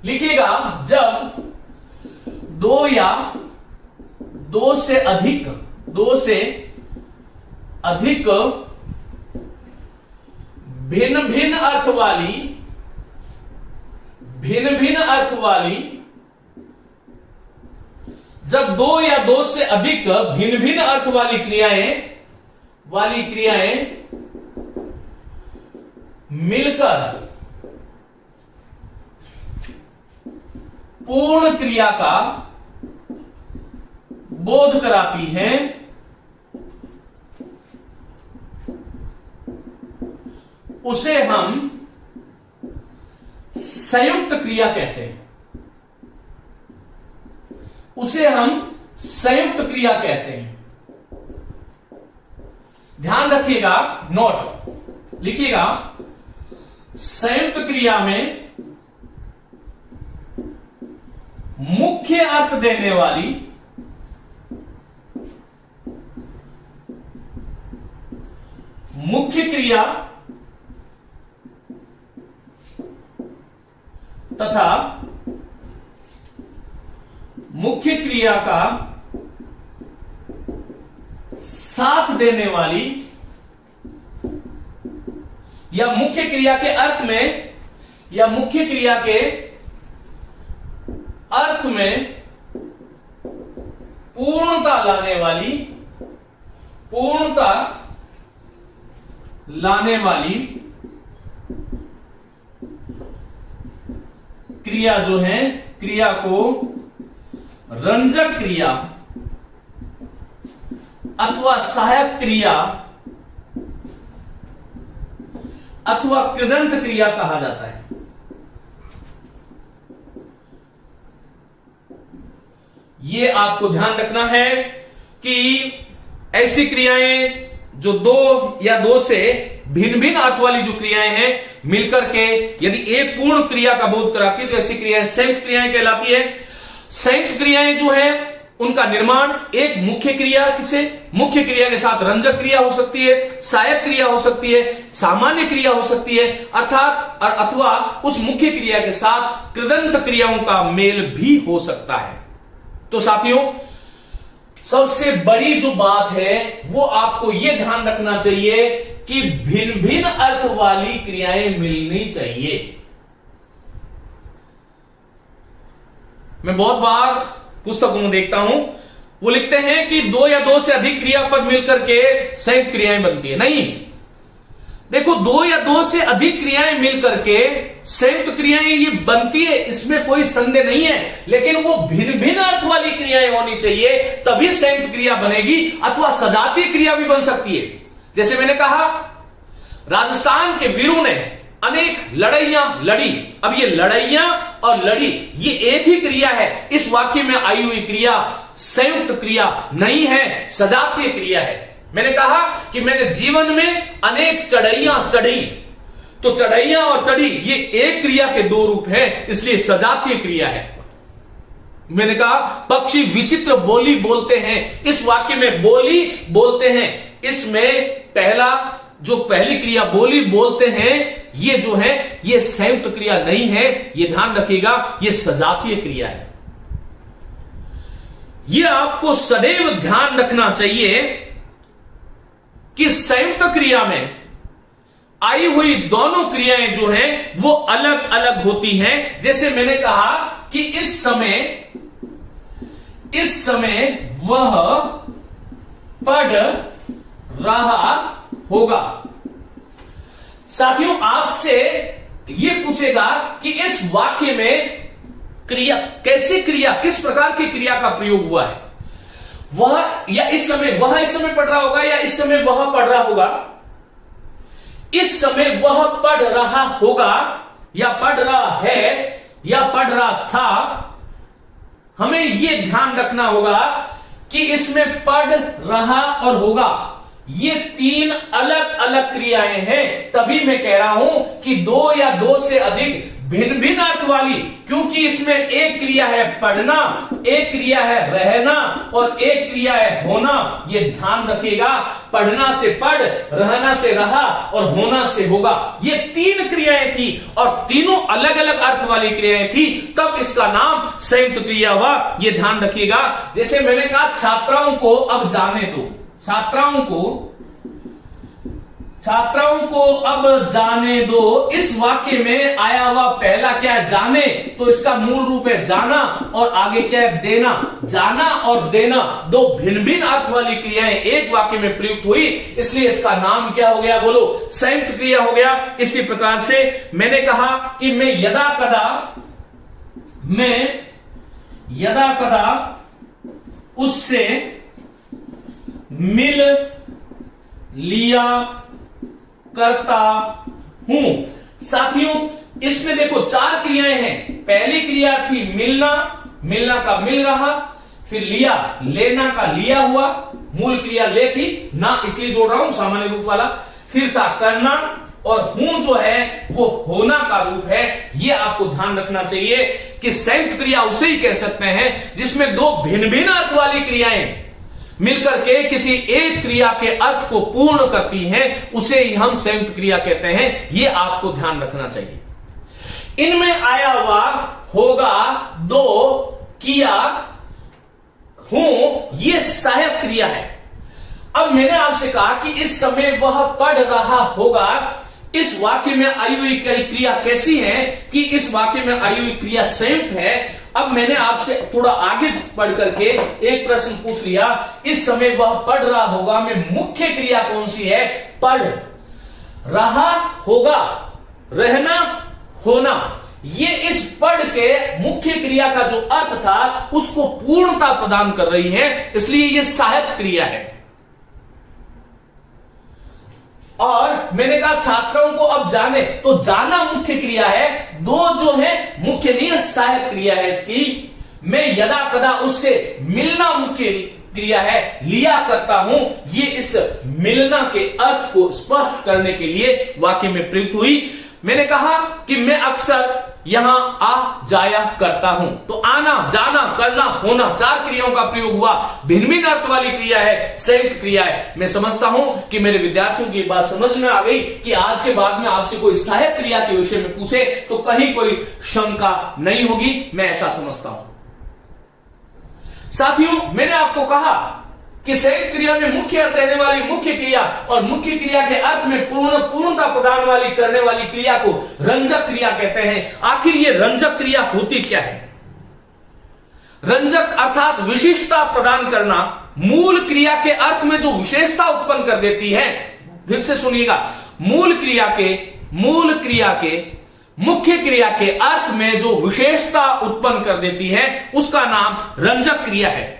लिखिएगा, जब दो या दो से अधिक भिन्न भिन्न अर्थ वाली जब दो या दो से अधिक भिन्न भिन्न अर्थ वाली क्रियाएं मिलकर पूर्ण क्रिया का बोध कराती हैं, उसे हम संयुक्त क्रिया कहते हैं। उसे हम संयुक्त क्रिया कहते हैं। ध्यान रखिएगा, नोट लिखिएगा, संयुक्त क्रिया में मुख्य अर्थ देने वाली मुख्य क्रिया तथा मुख्य क्रिया का साथ देने वाली या मुख्य क्रिया के अर्थ में या मुख्य क्रिया के अर्थ में पूर्णता लाने वाली क्रिया जो है, क्रिया को रंजक क्रिया अथवा सहायक क्रिया अथवा कृदंत क्रिया कहा जाता है। ये आपको ध्यान रखना है कि ऐसी क्रियाएं जो दो या दो से भिन्न भिन्न अर्थ वाली जो क्रियाएं हैं मिलकर के यदि एक पूर्ण क्रिया का बोध कराती है तो ऐसी क्रियाएं संयुक्त क्रियाएं कहलाती है। संयुक्त क्रियाएं जो है उनका निर्माण एक मुख्य क्रिया से, मुख्य क्रिया के साथ रंजक क्रिया हो सकती है, सहायक क्रिया हो सकती है, सामान्य क्रिया हो सकती है, अर्थात अथवा उस मुख्य क्रिया के साथ कृदंत क्रियाओं का मेल भी हो सकता है। तो साथियों, सबसे बड़ी जो बात है वो आपको यह ध्यान रखना चाहिए कि भिन्न भिन्न अर्थ वाली क्रियाएं मिलनी चाहिए। मैं बहुत बार पुस्तकों में देखता हूं, वो लिखते हैं कि दो या दो से अधिक क्रियापद मिलकर के संयुक्त क्रियाएं बनती है। नहीं, देखो, दो या दो से अधिक क्रियाएं मिलकर के संयुक्त क्रियाएं ये बनती है, इसमें कोई संदेह नहीं है, लेकिन वो भिन्न भिन्न अर्थ वाली क्रियाएं होनी चाहिए, तभी संयुक्त क्रिया बनेगी, अथवा सजातीय क्रिया भी बन सकती है। जैसे मैंने कहा, राजस्थान के वीरों ने अनेक लड़ाइयां लड़ी। अब ये लड़ाइयां और लड़ी ये एक ही क्रिया है, इस वाक्य में आई हुई क्रिया संयुक्त क्रिया नहीं है, सजातीय क्रिया है। मैंने कहा कि मैंने जीवन में अनेक चढ़ाइयां चढ़ी, तो चढ़ाइयां और चढ़ी ये एक क्रिया के दो रूप हैं, इसलिए सजातीय क्रिया है। मैंने कहा पक्षी विचित्र बोली बोलते हैं, इस वाक्य में बोली बोलते हैं, इसमें पहली क्रिया बोली बोलते हैं ये जो है ये संयुक्त क्रिया नहीं है, ये ध्यान रखिएगा, ये सजातीय क्रिया है। ये आपको सदैव ध्यान रखना चाहिए कि संयुक्त क्रिया में आई हुई दोनों क्रियाएं जो हैं वो अलग अलग होती हैं। जैसे मैंने कहा कि इस समय वह पढ़ रहा होगा। साथियों, आपसे यह पूछेगा कि इस वाक्य में क्रिया किस प्रकार की क्रिया का प्रयोग हुआ है। वह इस समय पढ़ रहा होगा या इस समय वह पढ़ रहा होगा। इस समय वह पढ़ रहा होगा या पढ़ रहा है या पढ़ रहा था। हमें यह ध्यान रखना होगा कि इसमें पढ़ रहा और होगा ये तीन अलग अलग क्रियाएं हैं। तभी मैं कह रहा हूं कि दो या दो से अधिक भिन्न भिन्न अर्थ वाली, क्योंकि इसमें एक क्रिया है पढ़ना, एक क्रिया है रहना और एक क्रिया है होना। ये ध्यान रखिएगा, पढ़ना से पढ़, रहना से रहा और होना से होगा। ये तीन क्रियाएं थी और तीनों अलग अलग अर्थ वाली क्रियाएं थी, तब इसका नाम संयुक्त क्रिया हुआ। ये ध्यान रखिएगा। जैसे मैंने कहा छात्राओं को अब जाने दो, छात्राओं को अब जाने दो। इस वाक्य में आया हुआ पहला क्या है, जाने, तो इसका मूल रूप है जाना और आगे क्या है, देना। जाना और देना दो भिन्न भिन्न अर्थ वाली क्रियाएं एक वाक्य में प्रयुक्त हुई, इसलिए इसका नाम क्या हो गया, बोलो, संयुक्त क्रिया हो गया। इसी प्रकार से मैंने कहा कि मैं यदा कदा उससे मिल लिया करता हूं। साथियों, इसमें देखो चार क्रियाएं हैं। पहली क्रिया थी मिलना, मिलना का मिल रहा, फिर लिया, लेना का लिया हुआ, मूल क्रिया ले थी, ना इसलिए जोड़ रहा हूं सामान्य रूप वाला। फिर था करना, और हूं जो है वो होना का रूप है। ये आपको ध्यान रखना चाहिए कि संयुक्त क्रिया उसे ही कह सकते हैं जिसमें दो भिन्न भिन्न अर्थ वाली क्रियाएं मिलकर के किसी एक क्रिया के अर्थ को पूर्ण करती हैं, उसे ही हम संयुक्त क्रिया कहते हैं। ये आपको ध्यान रखना चाहिए। इनमें आया हुआ होगा, दो, किया, हूं, ये सहायक क्रिया है। अब मैंने आपसे कहा कि इस समय वह पढ़ रहा होगा। इस वाक्य में आई हुई क्रिया कैसी है कि इस वाक्य में आई हुई क्रिया संयुक्त है। अब मैंने आपसे थोड़ा आगे पढ़ करके एक प्रश्न पूछ लिया, इस समय वह पढ़ रहा होगा में मुख्य क्रिया कौन सी है? पढ़ रहा होगा, रहना, होना। ये इस पढ़ के मुख्य क्रिया का जो अर्थ था उसको पूर्णता प्रदान कर रही है, इसलिए यह सहायक क्रिया है। और मैंने कहा छात्रों को अब जाने, तो जाना मुख्य क्रिया है, दो जो है मुख्य नहीं है, सहायक क्रिया है इसकी। मैं यदा कदा उससे मिलना मुख्य क्रिया है, लिया करता हूं। ये इस मिलना के अर्थ को स्पष्ट करने के लिए वाक्य में प्रयुक्त हुई। मैंने कहा कि मैं अक्सर यहां आ जाया करता हूं, तो आना, जाना, करना, होना, चार क्रियाओं का प्रयोग हुआ। भिन्न भिन्न अर्थ वाली क्रिया है, संयुक्त क्रिया है। मैं समझता हूं कि मेरे विद्यार्थियों की बात समझ में आ गई कि आज के बाद में आपसे कोई सहायक क्रिया के विषय में पूछे तो कहीं कोई शंका नहीं होगी, मैं ऐसा समझता हूं। साथियों, मैंने आपको कहा कि संयुक्त क्रिया में मुख्य अर्थ देने वाली मुख्य क्रिया और मुख्य क्रिया के अर्थ में पूर्णता प्रदान वाली करने वाली क्रिया को रंजक क्रिया कहते हैं। आखिर ये रंजक क्रिया होती क्या है? रंजक अर्थात विशिष्टता प्रदान करना, मूल क्रिया के अर्थ में जो विशेषता उत्पन्न कर देती है। फिर से सुनिएगा, मूल क्रिया के मुख्य क्रिया के अर्थ में जो विशेषता उत्पन्न कर देती है उसका नाम रंजक क्रिया है।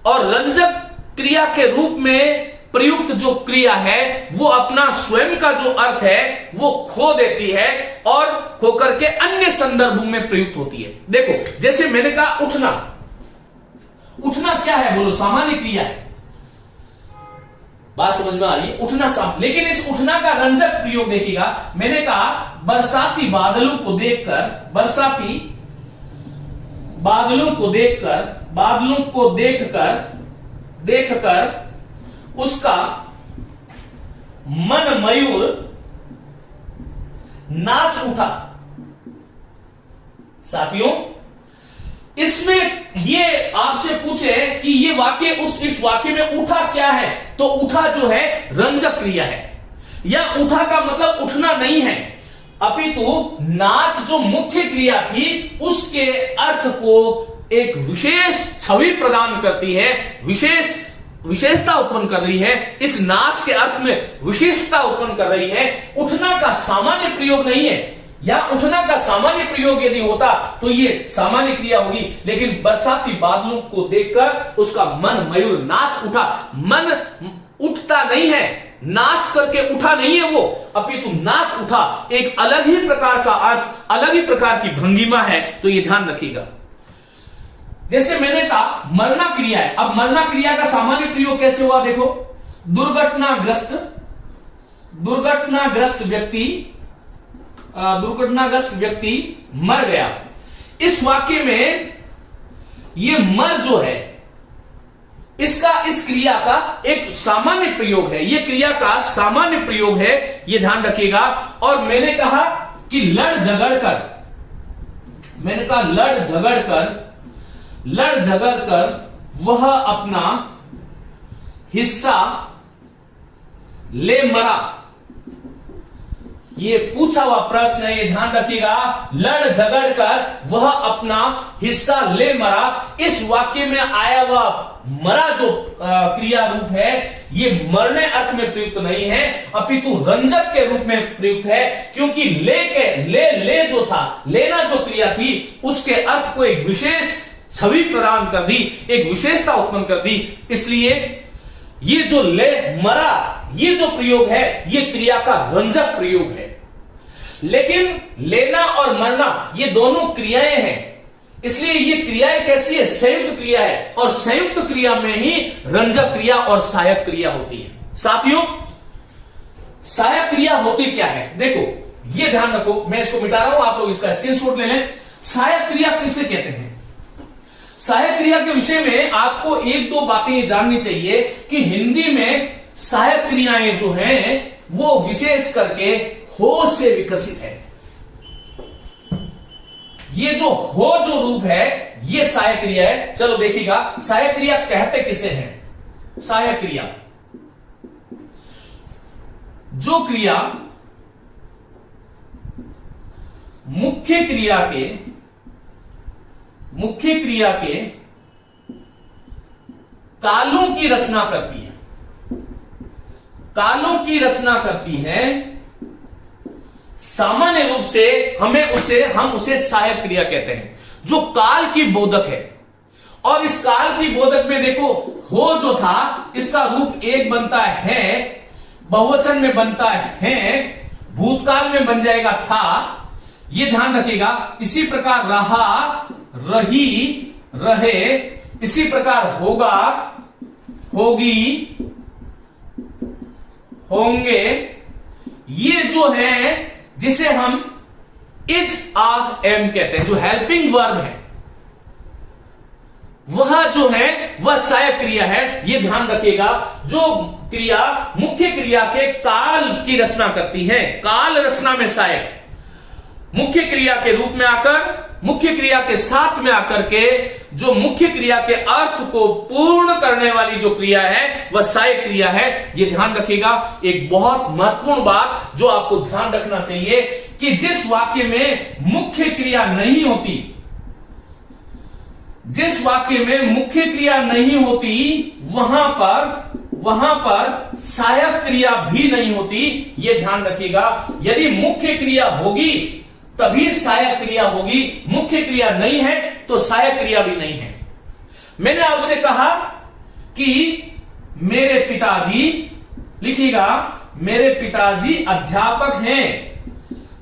और रंजक क्रिया के रूप में प्रयुक्त जो क्रिया है वो अपना स्वयं का जो अर्थ है वो खो देती है और खो करके अन्य संदर्भों में प्रयुक्त होती है। देखो, जैसे मैंने कहा उठना, उठना क्या है? बोलो, सामान्य क्रिया है। बात समझ में आ रही है? उठना लेकिन इस उठना का रंजक प्रयोग देखिएगा। मैंने कहा बरसाती बादलों को देखकर, बरसाती बादलों को देखकर उसका मन मयूर नाच उठा। साथियों, इसमें ये आपसे पूछे कि ये वाक्य इस वाक्य में उठा क्या है, तो उठा जो है रंजक क्रिया है। या उठा का मतलब उठना नहीं है, अपितु नाच जो मुख्य क्रिया थी उसके अर्थ को एक विशेष छवि प्रदान करती है, विशेषता उत्पन्न कर रही है। इस नाच के अर्थ में विशेषता उत्पन्न कर रही है। उठना का सामान्य प्रयोग नहीं है, या उठना का सामान्य प्रयोग यदि होता तो ये सामान्य क्रिया होगी। लेकिन बरसाती बादलों को देखकर उसका मन मयूर नाच उठा। मन उठता नहीं है, नाच करके उठा नहीं है वो, अपितु नाच उठा एक अलग ही प्रकार का अर्थ, अलग ही प्रकार की भंगिमा है। तो ये ध्यान रखिएगा। जैसे मैंने कहा मरना क्रिया है। अब मरना क्रिया का सामान्य प्रयोग कैसे हुआ? देखो, दुर्घटनाग्रस्त व्यक्ति मर गया। इस वाक्य में ये मर जो है इसका, इस क्रिया का एक सामान्य प्रयोग है। यह क्रिया का सामान्य प्रयोग है, यह ध्यान रखिएगा। और मैंने कहा कि लड़ झगड़ कर वह अपना हिस्सा ले मरा। ये पूछा हुआ प्रश्न है, ये ध्यान रखिएगा। लड़ झगड़ कर वह अपना हिस्सा ले मरा। इस वाक्य में आया हुआ मरा जो क्रिया रूप है ये मरने अर्थ में प्रयुक्त नहीं है, अपितु रंजक के रूप में प्रयुक्त है। क्योंकि ले जो था, लेना जो क्रिया थी उसके अर्थ को एक विशेष छवि प्रदान कर दी, एक विशेषता उत्पन्न कर दी। इसलिए ये जो ले मरा, ये जो प्रयोग है ये क्रिया का रंजक प्रयोग है। लेकिन लेना और मरना ये दोनों क्रियाएं हैं, इसलिए ये क्रिया कैसी है? संयुक्त क्रिया है, और संयुक्त क्रिया में ही रंजक क्रिया और सहायक क्रिया होती है। साथियों, सहायक क्रिया होती क्या है? देखो, ये ध्यान रखो, मैं इसको मिटा रहा हूं, आप लोग इसका स्क्रीनशॉट ले लें। सहायक क्रिया किसे कहते हैं? सहायक क्रिया के विषय में आपको एक दो बातें जाननी चाहिए कि हिंदी में सहायक क्रियाएं जो हैं वो विशेष करके हो से विकसित है। ये जो हो जो रूप है ये सहायक क्रिया है। चलो देखिएगा, सहायक क्रिया कहते किसे हैं? सहायक क्रिया जो क्रिया मुख्य क्रिया के कालों की रचना करती है, कालों की रचना करती है, सामान्य रूप से हम उसे सहायक क्रिया कहते हैं, जो काल की बोधक है। और इस काल की बोधक में देखो, हो जो था इसका रूप एक बनता है, बहुवचन में बनता है, भूतकाल में बन जाएगा था, ये ध्यान रखिएगा। इसी प्रकार रहा, रही, रहे, इसी प्रकार होगा, होगी, होंगे, ये जो है जिसे हम इज, आर, एम कहते हैं, जो हेल्पिंग वर्ब है, वह जो है वह सहायक क्रिया है। यह ध्यान रखिएगा, जो क्रिया मुख्य क्रिया के काल की रचना करती है, काल रचना में सहायक, मुख्य क्रिया के रूप में आकर, मुख्य क्रिया के साथ में आकर के जो मुख्य क्रिया के अर्थ को पूर्ण करने वाली जो क्रिया है वह सहायक क्रिया है। यह ध्यान रखिएगा। एक बहुत महत्वपूर्ण बात जो आपको ध्यान रखना चाहिए कि जिस वाक्य में मुख्य क्रिया नहीं होती, जिस वाक्य में मुख्य क्रिया नहीं होती, वहां पर सहायक क्रिया भी नहीं होती। यह ध्यान रखिएगा। यदि मुख्य क्रिया होगी तभी सहायक क्रिया होगी, मुख्य क्रिया नहीं है तो सहायक क्रिया भी नहीं है। मैंने आपसे कहा कि मेरे पिताजी, लिखिएगा, मेरे पिताजी अध्यापक हैं,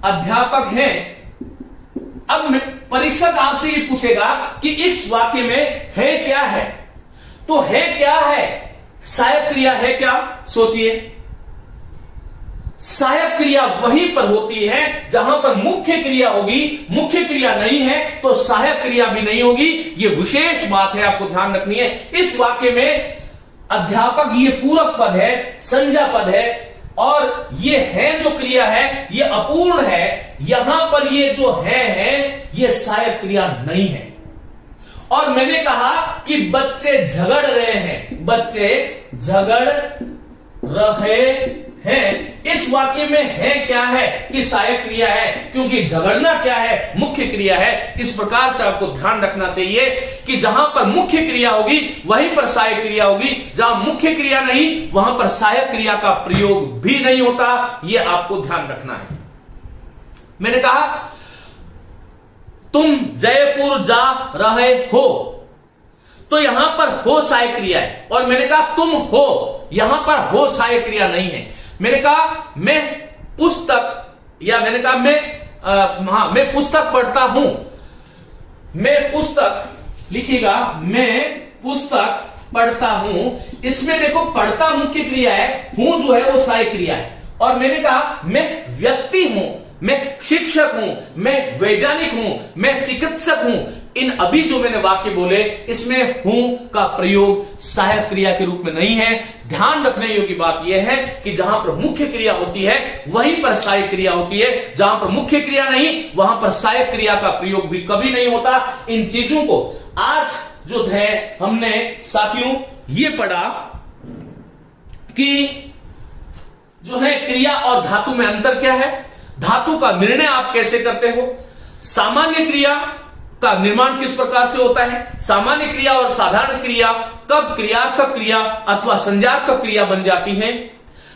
अध्यापक हैं। अब परीक्षक आपसे ये पूछेगा कि इस वाक्य में है क्या है, तो है क्या है? सहायक क्रिया है क्या? सोचिए। सहायक क्रिया वहीं पर होती है जहां पर मुख्य क्रिया होगी, मुख्य क्रिया नहीं है तो सहायक क्रिया भी नहीं होगी। यह विशेष बात है, आपको ध्यान रखनी है। इस वाक्य में अध्यापक ये पूरक पद है, संज्ञा पद है, और ये है जो क्रिया है ये अपूर्ण है। यहां पर ये जो है ये सहायक क्रिया नहीं है। और मैंने कहा कि बच्चे झगड़ रहे हैं, बच्चे झगड़ रहे हैं। इस वाक्य में है क्या है कि सहायक क्रिया है, क्योंकि झगड़ना क्या है? मुख्य क्रिया है। इस प्रकार से आपको ध्यान रखना चाहिए कि जहां पर मुख्य क्रिया होगी वहीं पर सहायक क्रिया होगी, जहां मुख्य क्रिया नहीं वहां पर सहायक क्रिया का प्रयोग भी नहीं होता। यह आपको ध्यान रखना है। मैंने कहा तुम जयपुर जा रहे हो, तो यहां पर हो सहायक क्रिया है। और मैंने कहा तुम हो, यहां पर हो सहायक क्रिया नहीं है। मैंने कहा मैं पुस्तक, या मैंने कहा मैं पुस्तक पढ़ता हूं, मैं पुस्तक, लिखिएगा, मैं पुस्तक पढ़ता हूं। इसमें देखो पढ़ता मुख्य क्रिया है, हूं जो है वो सहायक क्रिया है। और मैंने कहा मैं व्यक्ति हूं, मैं शिक्षक हूं, मैं वैज्ञानिक हूं, मैं चिकित्सक हूं। इन अभी जो मैंने वाक्य बोले इसमें हूं का प्रयोग सहायक क्रिया के रूप में नहीं है। ध्यान रखने योग्य बात यह है कि जहां पर मुख्य क्रिया होती है वहीं पर सहायक क्रिया होती है, जहां पर मुख्य क्रिया नहीं वहां पर सहायक क्रिया का प्रयोग भी कभी नहीं होता। इन चीजों को आज जो है हमने साथियों ये पढ़ा कि जो है क्रिया और धातु में अंतर क्या है, धातु का निर्णय आप कैसे करते हो, सामान्य क्रिया का निर्माण किस प्रकार से होता है, सामान्य क्रिया और साधारण क्रिया कब क्रियार्थक क्रिया अथवा संज्ञार्थक क्रिया बन जाती है।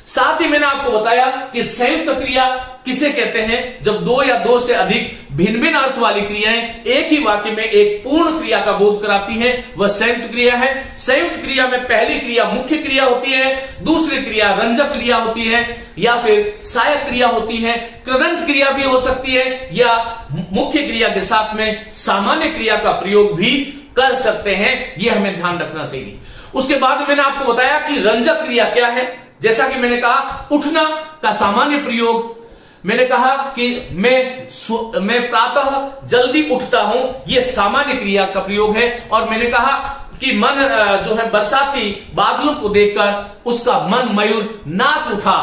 साथ ही मैंने आपको बताया कि संयुक्त क्रिया किसे कहते हैं? जब दो या दो से अधिक भिन्न भिन्न अर्थ वाली क्रियाएं एक ही वाक्य में एक पूर्ण क्रिया का बोध कराती हैं, वह संयुक्त क्रिया है। संयुक्त क्रिया में पहली क्रिया मुख्य क्रिया होती है, दूसरी क्रिया रंजक क्रिया होती है या फिर सहायक क्रिया होती है। कृदंत क्रिया भी हो सकती है या मुख्य क्रिया के साथ में सामान्य क्रिया का प्रयोग भी कर सकते हैं। यह हमें ध्यान रखना चाहिए। उसके बाद मैंने आपको बताया कि रंजक क्रिया क्या है। जैसा कि मैंने कहा, उठना का सामान्य प्रयोग, मैंने कहा कि मैं प्रातः जल्दी उठता हूं, यह सामान्य क्रिया का प्रयोग है। और मैंने कहा कि मन जो है बरसाती बादलों को देखकर उसका मन मयूर नाच उठा।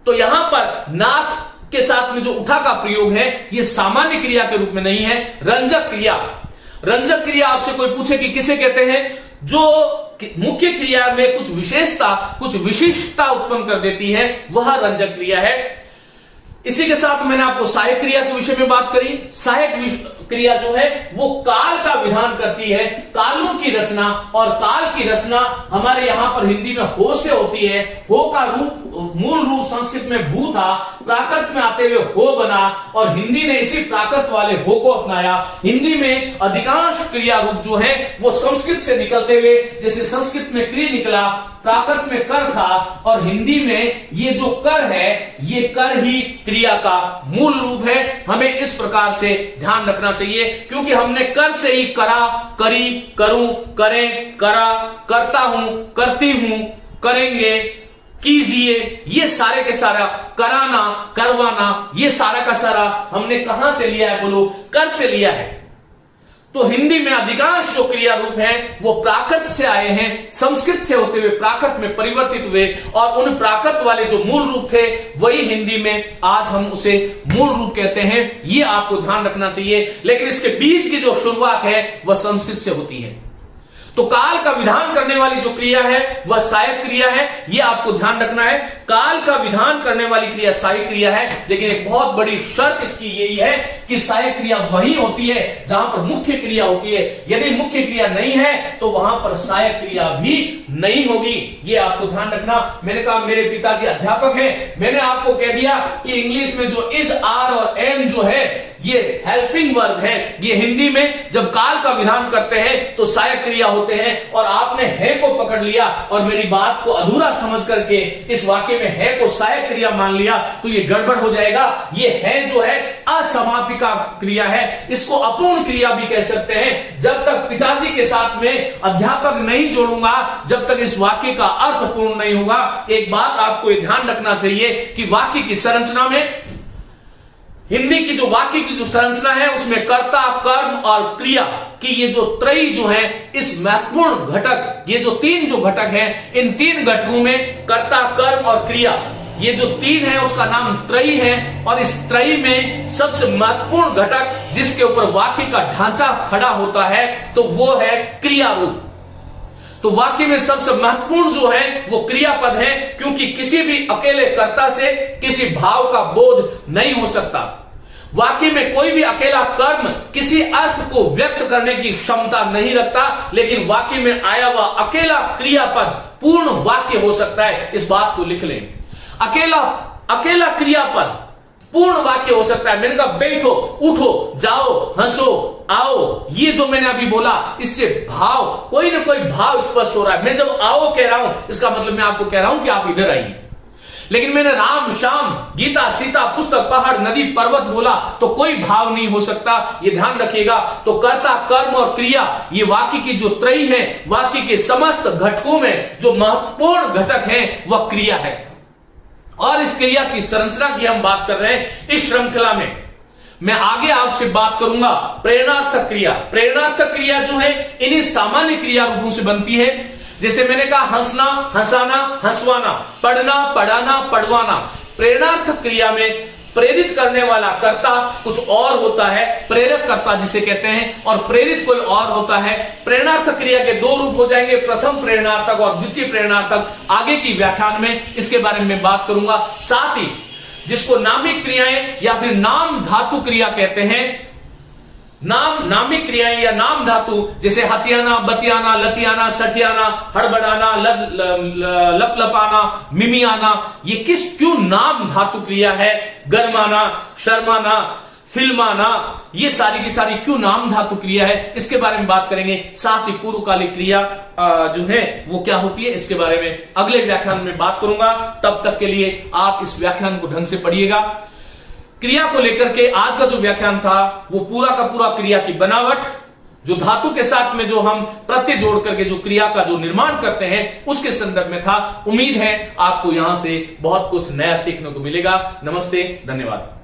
तो यहां पर नाच के साथ में जो उठा का प्रयोग है यह सामान्य क्रिया के रूप में नहीं है, रंजक क्रिया। रंजक क्रिया आपसे कोई पूछे कि किसे कहते हैं? जो मुख्य क्रिया में कुछ विशेषता, कुछ विशिष्टता उत्पन्न कर देती है, वह रंजक क्रिया है। इसी के साथ मैंने आपको सहायक क्रिया के विषय में बात करी। सहायक क्रिया जो है वो काल का विधान करती है, कालों की रचना। और काल की रचना हमारे यहां पर हिंदी में हो से होती है। हो का रूप, मूल रूप संस्कृत में भू था, प्राकृत में आते हुए हो बना और हिंदी ने इसी प्राकृत वाले हो को अपनाया। हिंदी में अधिकांश क्रिया रूप जो है वो संस्कृत से निकलते हुए, जैसे संस्कृत में क्रिया निकला, प्राकृत में कर था और हिंदी में ये जो कर है ये कर ही क्रिया का मूल रूप है। हमें इस प्रकार से ध्यान रखना चाहिए, क्योंकि हमने कर से ही करा, करी, करूं, करें, करा, करता हूं, करती हूं, करेंगे, कीजिए, ये सारे के सारा, कराना, करवाना, ये सारा का सारा हमने कहां से लिया है? बोलो, कर से लिया है। तो हिंदी में अधिकांश जो क्रिया रूप हैं वो प्राकृत से आए हैं, संस्कृत से होते हुए प्राकृत में परिवर्तित हुए और उन प्राकृत वाले जो मूल रूप थे वही हिंदी में आज हम उसे मूल रूप कहते हैं। ये आपको ध्यान रखना चाहिए। लेकिन इसके बीच की जो शुरुआत है वह संस्कृत से होती है। तो काल का विधान करने वाली जो क्रिया है वह सहायक क्रिया है, यह आपको ध्यान रखना है। काल का विधान करने वाली क्रिया सहायक क्रिया है, लेकिन एक बहुत बड़ी शर्त इसकी यही है कि सहायक क्रिया वही होती है जहां पर मुख्य क्रिया होती है। यदि मुख्य क्रिया नहीं है तो वहां पर सहायक क्रिया भी नहीं होगी। यह आपको ध्यान रखना। मैंने कहा मेरे पिताजी अध्यापक हैं, मैंने आपको कह दिया कि इंग्लिश में जो इज, आर और एम जो है ये हेल्पिंग वर्ब है। ये हिंदी में जब काल का विधान करते हैं तो सहायक क्रिया होते हैं। और आपने है को पकड़ लिया और मेरी बात को अधूरा समझ करके इस वाक्य में है को सहायक क्रिया मान लिया तो ये गड़बड़ हो जाएगा। ये है जो है असमापिका क्रिया है, इसको अपूर्ण क्रिया भी कह सकते हैं। जब तक पिताजी के साथ में अध्यापक नहीं जोड़ूंगा, जब तक इस वाक्य का अर्थ पूर्ण नहीं होगा। एक बात आपको ध्यान रखना चाहिए कि वाक्य की संरचना में, हिंदी की जो वाक्य की जो संरचना है उसमें कर्ता, कर्म और क्रिया की ये जो त्रयी जो है, इस महत्वपूर्ण घटक, ये जो तीन जो घटक हैं, इन तीन घटकों में कर्ता, कर्म और क्रिया, ये जो तीन है उसका नाम त्रयी है। और इस त्रयी में सबसे महत्वपूर्ण घटक जिसके ऊपर वाक्य का ढांचा खड़ा होता है तो वो है क्रिया रूप। तो वाक्य में सबसे महत्वपूर्ण जो है वो क्रियापद है, क्योंकि किसी भी अकेले कर्ता से किसी भाव का बोध नहीं हो सकता। वाक्य में कोई भी अकेला कर्म किसी अर्थ को व्यक्त करने की क्षमता नहीं रखता, लेकिन वाक्य में आया हुआ अकेला क्रियापद पूर्ण वाक्य हो सकता है। इस बात को लिख लें, अकेला क्रियापद पूर्ण वाक्य हो सकता है। मैंने कहा बैठो, उठो, जाओ, हंसो, आओ, ये जो मैंने अभी बोला इससे भाव, कोई ना कोई भाव स्पष्ट हो रहा है। मैं जब आओ कह रहा हूं इसका मतलब मैं आपको कह रहा हूं कि आप इधर आइए। लेकिन मैंने राम, श्याम, गीता, सीता, पुस्तक, पहाड़, नदी, पर्वत बोला तो कोई भाव नहीं हो सकता, ये ध्यान रखिएगा। तो कर्ता, कर्म और क्रिया, ये वाक्य की जो त्रयी है, वाक्य के समस्त घटकों में जो महत्वपूर्ण घटक है वह क्रिया है। और इस क्रिया की संरचना की हम बात कर रहे हैं इस श्रृंखला में। मैं आगे आपसे बात करूंगा प्रेरणार्थक क्रिया। प्रेरणार्थक क्रिया जो है इन्हीं सामान्य क्रिया रूपों से बनती है। जैसे मैंने कहा हंसना, हंसाना, हंसवाना, पढ़ना, पढ़ाना, पढ़वाना। प्रेरणार्थक क्रिया में प्रेरित करने वाला कर्ता कुछ और होता है, प्रेरक कर्ता जिसे कहते हैं, और प्रेरित कोई और होता है। प्रेरणार्थक क्रिया के दो रूप हो जाएंगे, प्रथम प्रेरणार्थक और द्वितीय प्रेरणार्थक। आगे की व्याख्यान में इसके बारे में बात करूंगा। साथ ही जिसको नामिक क्रियाएं या फिर नाम धातु क्रिया कहते हैं, नामी क्रियाएं या नाम धातु जैसे हथियाना, बतियाना, लतियाना, सठियाना, हड़बड़ाना, लपलपाना, मिमियाना, ये क्यों नाम धातु क्रिया है? गरमाना, शर्माना, फिल्माना, ये सारी की सारी क्यों नाम धातु क्रिया है, इसके बारे में बात करेंगे। साथ ही पूर्वकालिक क्रिया जो है वो क्या होती है, इसके बारे में अगले व्याख्यान में बात करूंगा। तब तक के लिए आप इस व्याख्यान को ढंग से पढ़िएगा। क्रिया को लेकर के आज का जो व्याख्यान था वो पूरा का पूरा क्रिया की बनावट, जो धातु के साथ में जो हम प्रत्यय जोड़ करके जो क्रिया का जो निर्माण करते हैं उसके संदर्भ में था। उम्मीद है आपको यहां से बहुत कुछ नया सीखने को मिलेगा। नमस्ते, धन्यवाद।